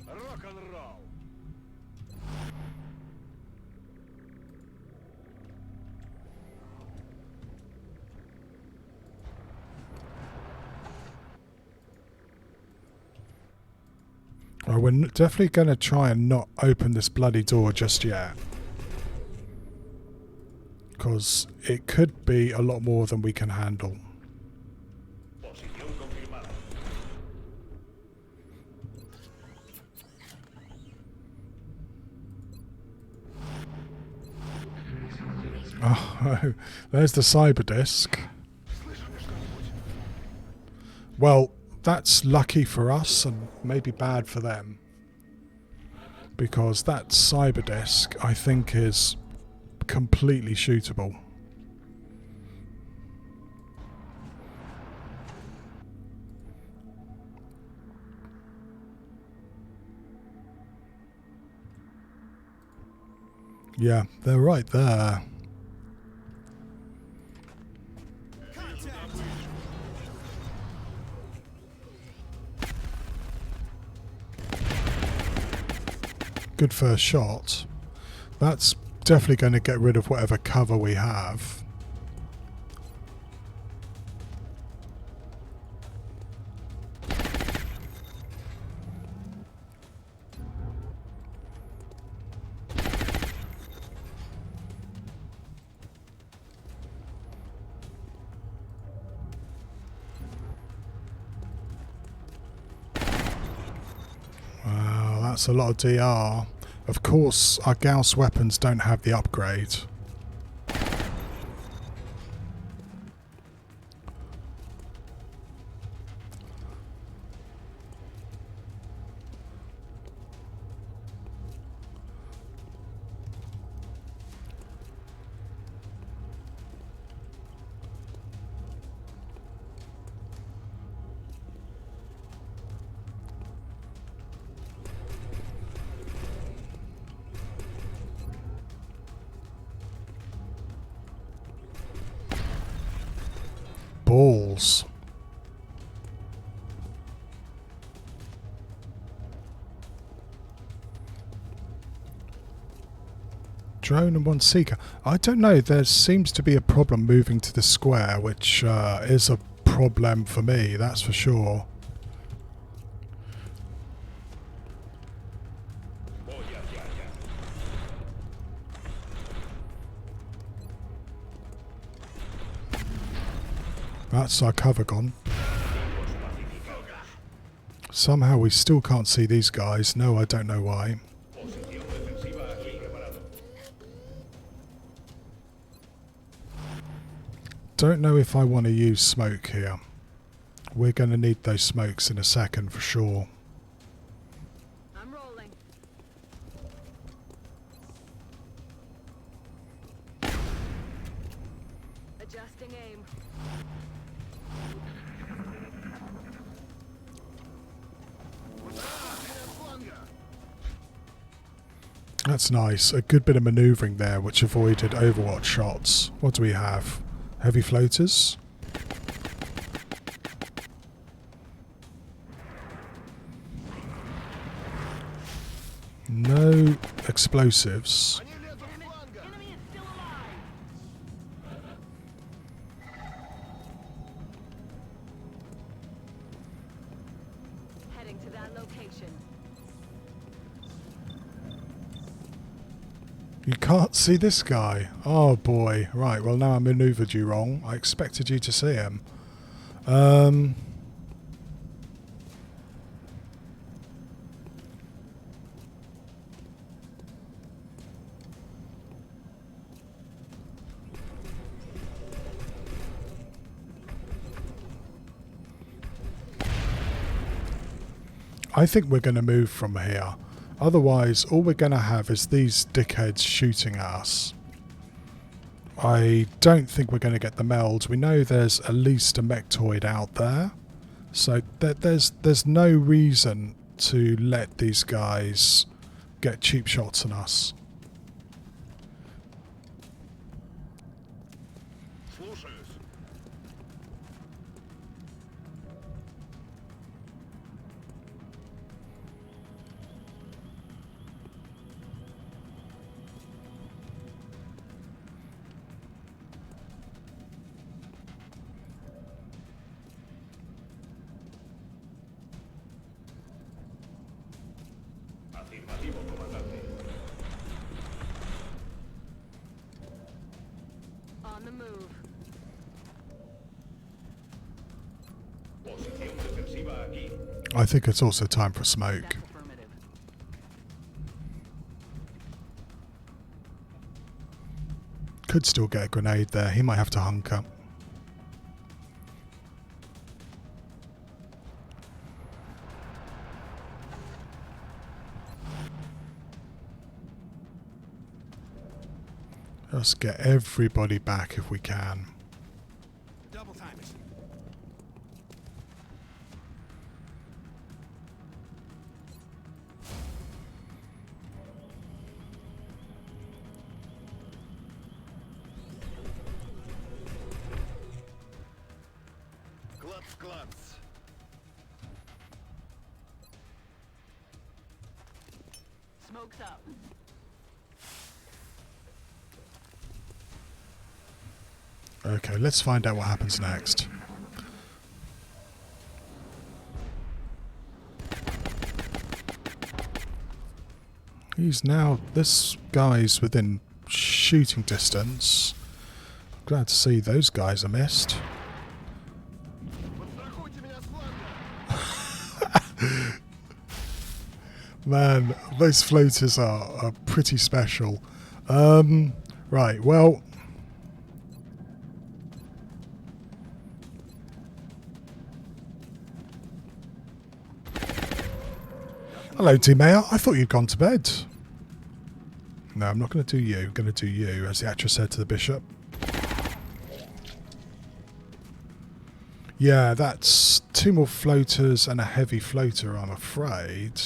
Рок-н-ролл. Well, we're definitely going to try and not open this bloody door just yet. Because it could be a lot more than we can handle. Posición confirmada. Oh, there's the cyber disk. Слышали что-нибудь? Well, that's lucky for us and maybe bad for them. Because that cyber disk, I think, is completely shootable. Yeah, they're right there. Good first shot. That's definitely going to get rid of whatever cover we have. Wow, that's a lot of DR. Of course, our Gauss weapons don't have the upgrade. Balls. Drone and one seeker. I don't know, there seems to be a problem moving to the square, which is a problem for me, that's for sure. Voy hacia allá. That's our cover gone. Somehow we still can't see these guys. No, I don't know why. Posición defensiva aquí preparado. Don't know if I want to use smoke here. We're going to need those smokes in a second for sure. Adjusting aim. That's nice. A good bit of manoeuvring there, which avoided Overwatch shots. What do we have? Heavy floaters? No explosives. Enemy is still alive. Heading to that location. You can't see this guy. Oh boy. Right, well now I manoeuvred you wrong. I expected you to see him. I think we're going to move from here. Otherwise, all we're going to have is these dickheads shooting at us. I don't think we're going to get the meld. We know there's at least a sectoid out there. So there's no reason to let these guys get cheap shots on us. Слушаюсь. On the move. I think it's also time for smoke. That's affirmative. Could still get a grenade there. He might have to hunker. Let's get everybody back if we can. Double time it. Клац, клац. Smoke's up. Okay, let's find out what happens next. This guy's within shooting distance. Glad to see those guys are missed. Подстрахуйте меня с фланга. Man, those floaters are pretty special. Right, well... Hello, Team Mayor. I thought you'd gone to bed. No, I'm not going to do you. I'm going to do you, as the actress said to the bishop. Yeah, that's 2 more floaters and a heavy floater, I'm afraid.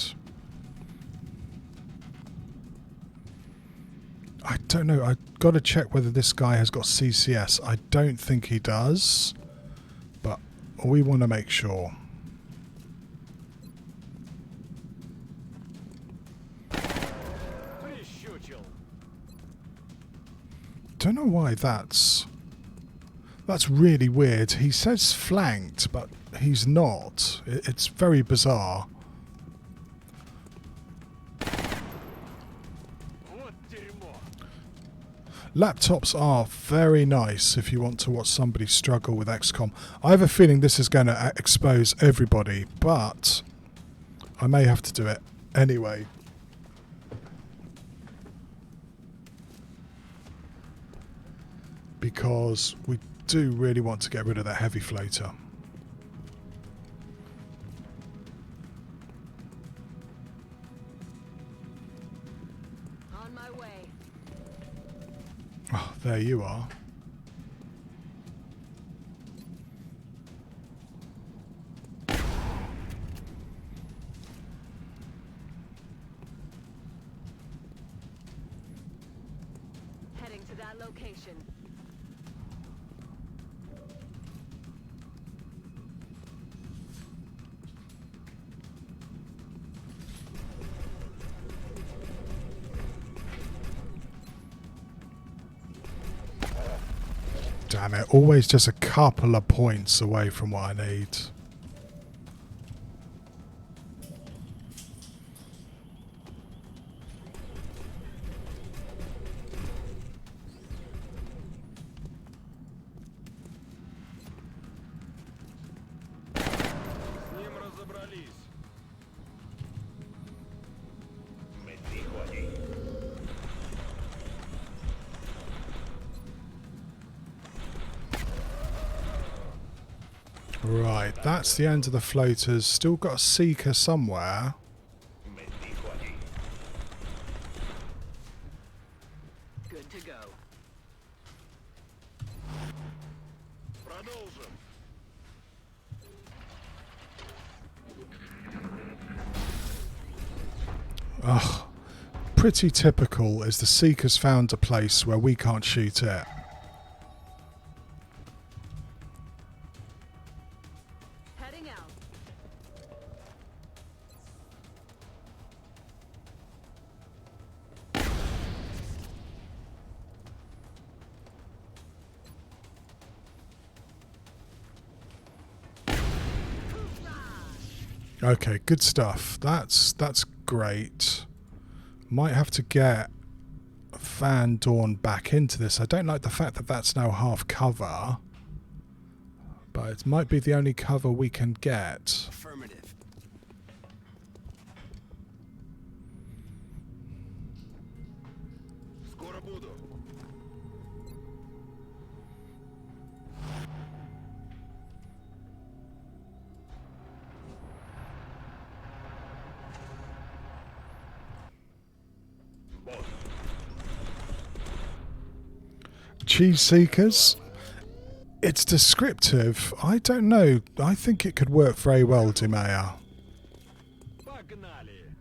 I don't know. I've got to check whether this guy has got CCS. I don't think he does, but we want to make sure. Прищучил. Don't know why that's really weird. He says flanked, but he's not. It's very bizarre. Вот дерьмо. Laptops are very nice if you want to watch somebody struggle with XCOM. I have a feeling this is going to expose everybody, but I may have to do it anyway. Because we do really want to get rid of that heavy floater. On my way. Oh, there you are. that location. Damn it, always just a couple of points away from what I need. С ним разобрались. Right, that's the end of the floaters. Still got a seeker somewhere. Good to go. Продолжим. Ugh. Pretty typical is the seeker's found a place where we can't shoot it. Heading out. Okay, good stuff. That's great. Might have to get Van Dorn back into this. I don't like the fact that that's now half cover, but it might be the only cover we can get. Affirmative. Скоро буду. Cheese Seekers. It's descriptive. I don't know. I think it could work very well, Dimea. Погнали.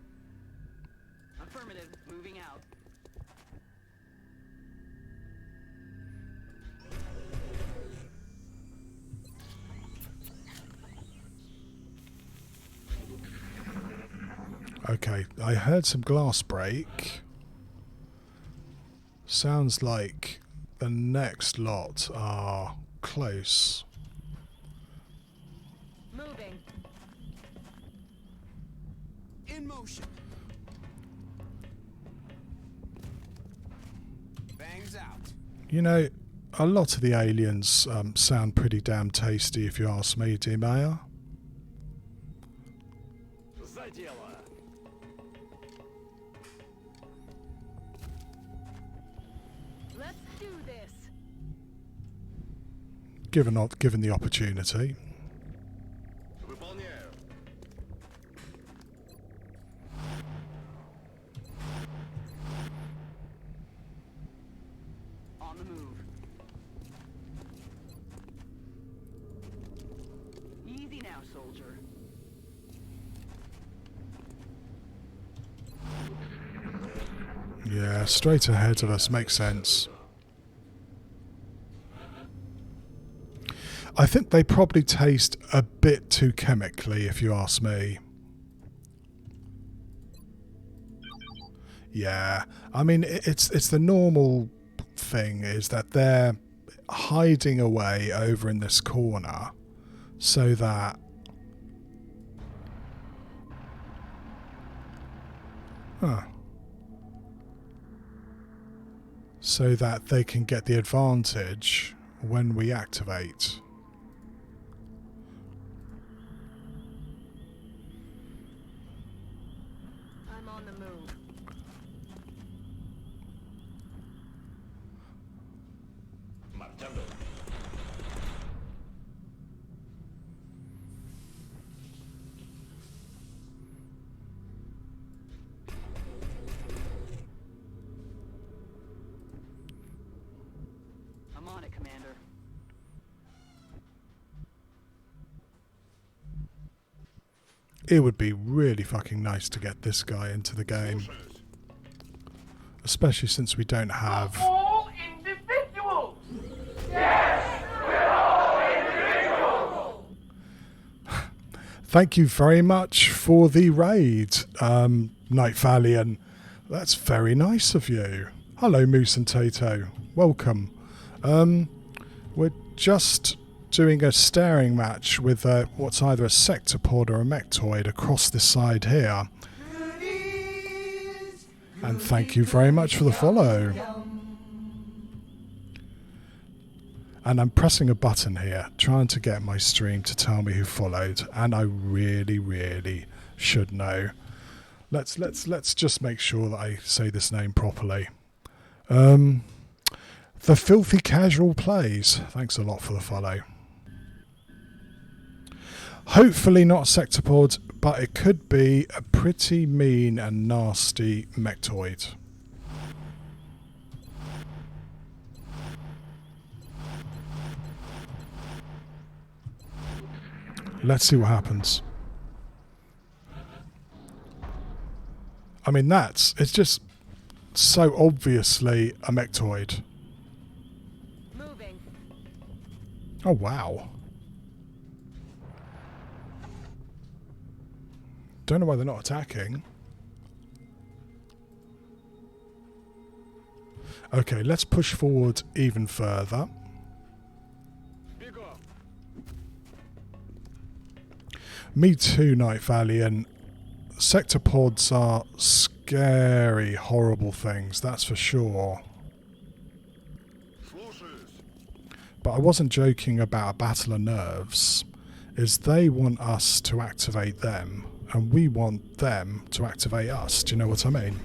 Affirmative. Moving out. Okay, I heard some glass break. Sounds like the next lot are close. Moving. In motion. Bangs out. You know, a lot of the aliens sound pretty damn tasty if you ask me, Dimea. За дело. Let's do this. Given the opportunity. Выполняю. On the move. Easy now, soldier. Yeah, straight ahead of us makes sense. I think they probably taste a bit too chemically, if you ask me. Yeah, I mean, it's the normal thing is that they're hiding away over in this corner so that so that they can get the advantage when we activate. I'm on the move. Marchando. I'm on it, Commander. It would be really fucking nice to get this guy into the game, Слушаюсь. especially since we don't have All in the Thank you very much for the raid, Night Valiant. That's very nice of you. Hello, Moose and Tato. Welcome. We're just doing a staring match with what's either a sectopod or a mectoid across this side here. And thank you very much for the follow. And I'm pressing a button here, trying to get my stream to tell me who followed, and I really, really should know. Let's just make sure that I say this name properly. The Filthy Casual Plays. Thanks a lot for the follow. Hopefully not sectopod, but it could be a pretty mean and nasty mectoid. Let's see what happens. I mean, it's just so obviously a mectoid. Moving. Oh, wow. Don't know why they're not attacking. Okay, let's push forward even further. Me too, Night Valiant. Sectopods are scary, horrible things, that's for sure. But I wasn't joking about a battle of nerves. Is they want us to activate them, and we want them to activate us. Do you know what I mean?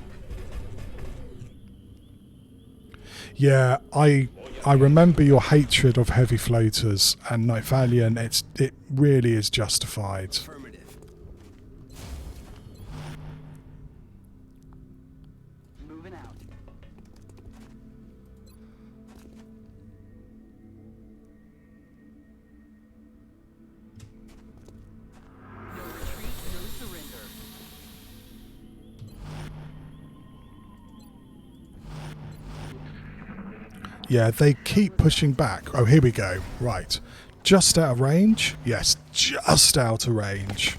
Yeah, I remember your hatred of heavy floaters, and Night Valiant, it really is justified. Affirmative. Moving out. No retreat, no surrender. Yeah, they keep pushing back. Oh, here we go. Right. Just out of range? Yes, just out of range.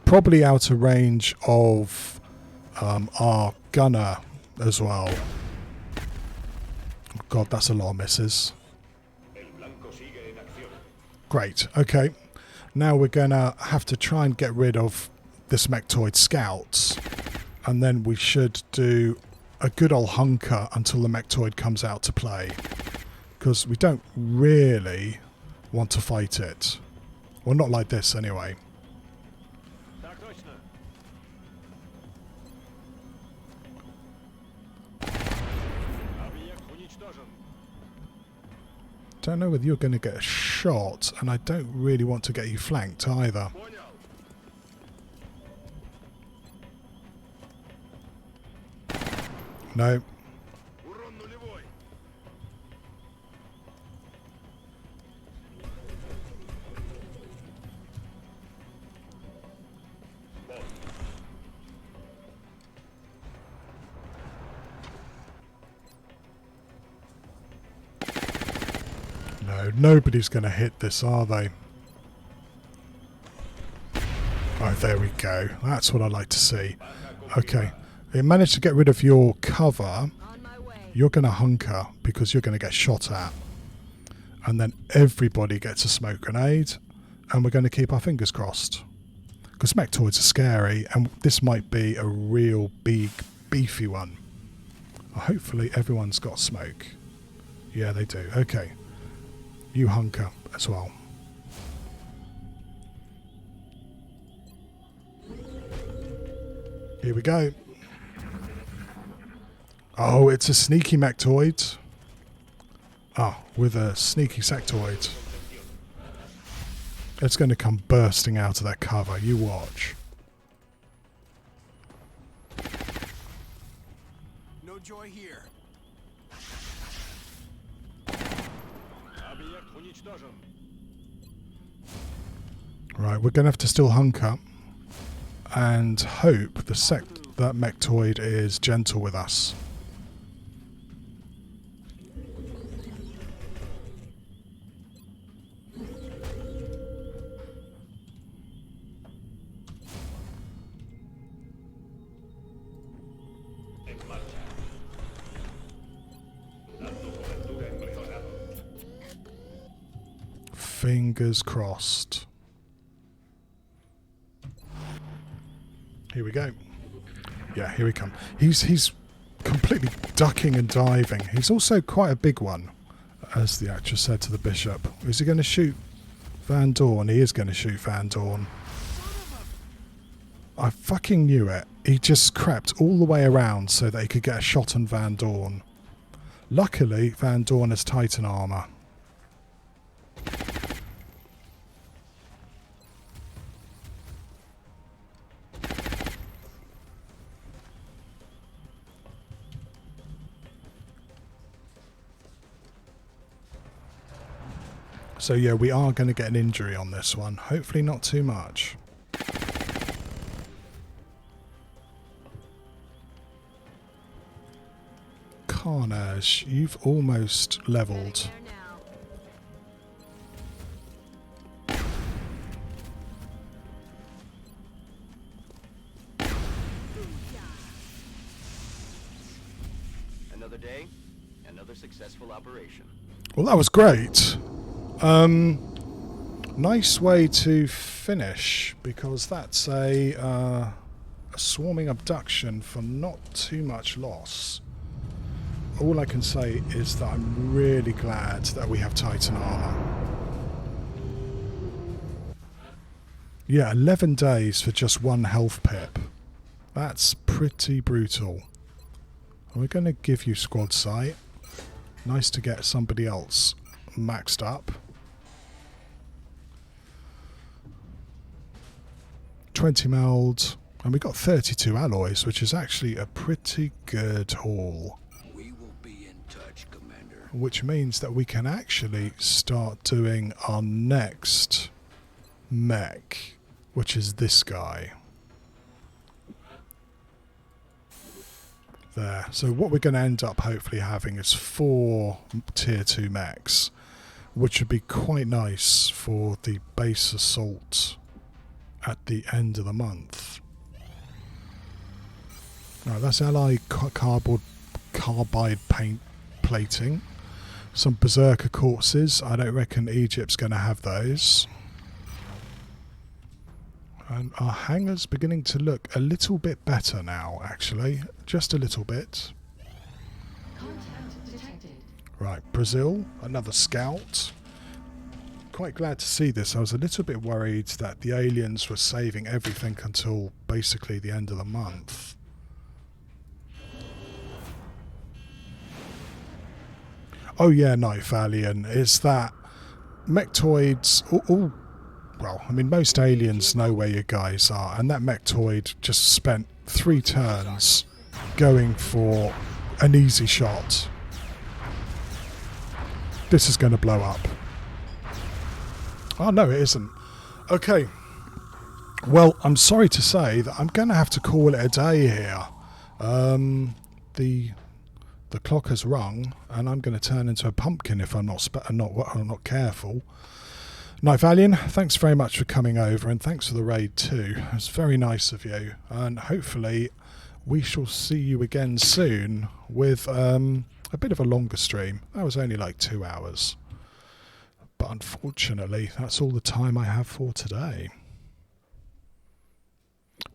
Probably out of range of our gunner as well. Oh God, that's a lot of misses. Great. Okay. Now we're going to have to try and get rid of this mectoid scouts. And then we should do a good old hunker until the mectoid comes out to play, because we don't really want to fight it. Well, not like this anyway. Don't know whether you're going to get a shot, and I don't really want to get you flanked either. No. No, nobody's going to hit this, are they? Oh, there we go. That's what I like to see. Okay. They managed to get rid of your cover. On my way. You're going to hunker because you're going to get shot at. And then everybody gets a smoke grenade. And we're going to keep our fingers crossed. Because mectoids are scary. And this might be a real big, beefy one. Hopefully everyone's got smoke. Yeah, they do. Okay. You hunker as well. Here we go. Oh, it's a sneaky mectoid. Ah, with a sneaky sectoid. It's going to come bursting out of that cover. You watch. No joy here. Right, we're going to have to still hunker and hope that mectoid is gentle with us. Fingers crossed. Here we go. Yeah, here we come. He's completely ducking and diving. He's also quite a big one, as the actress said to the bishop. Is he going to shoot Van Dorn? He is going to shoot Van Dorn. I fucking knew it. He just crept all the way around so that he could get a shot on Van Dorn. Luckily, Van Dorn has Titan armor. So yeah, we are going to get an injury on this one. Hopefully not too much. Carnage, you've almost leveled. Another day, another successful operation. Well, that was great. Nice way to finish, because that's a swarming abduction for not too much loss. All I can say is that I'm really glad that we have Titan armor. Yeah, 11 days for just one health pip. That's pretty brutal. We're going to give you squad sight. Nice to get somebody else maxed up. 20 meld, and we got 32 alloys, which is actually a pretty good haul. We will be in touch, Commander. Which means that we can actually start doing our next mech, which is this guy. There. So what we're going to end up hopefully having is 4 tier 2 mechs, which would be quite nice for the base assault at the end of the month. Right, that's ally carbide paint plating. Some berserker corpses. I don't reckon Egypt's going to have those. And our hangar's beginning to look a little bit better now, actually. Just a little bit. Contact detected. Right, Brazil, another scout. Quite glad to see this. I was a little bit worried that the aliens were saving everything until basically the end of the month. Oh yeah, Night Valiant. Is that mechtoids all well, I mean, most aliens know where you guys are, and that mechtoid just spent 3 turns going for an easy shot. This is going to blow up. Oh, no, it isn't. Okay. Well, I'm sorry to say that I'm going to have to call it a day here. The clock has rung, and I'm going to turn into a pumpkin if I'm not careful. Night Valiant, thanks very much for coming over, and thanks for the raid too. It's very nice of you, and hopefully we shall see you again soon with a bit of a longer stream. That was only like 2 hours. But unfortunately, that's all the time I have for today.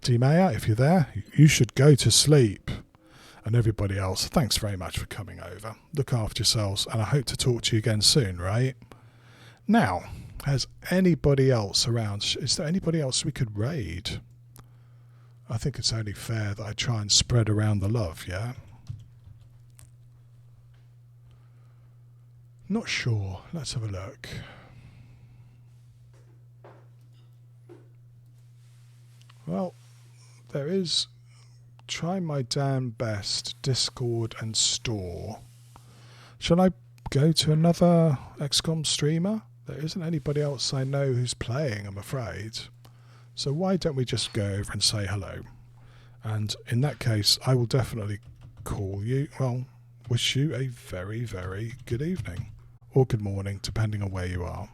D-Maya, if you're there, you should go to sleep. And everybody else, thanks very much for coming over. Look after yourselves, and I hope to talk to you again soon, right? Now, has anybody else around? Is there anybody else we could raid? I think it's only fair that I try and spread around the love, yeah? Not sure. Let's have a look. Well, there is Try My Damn Best, Discord and Store. Shall I go to another XCOM streamer? There isn't anybody else I know who's playing, I'm afraid. So why don't we just go over and say hello? And in that case, I will definitely call you, well, wish you a very, very good evening. Or good morning, depending on where you are.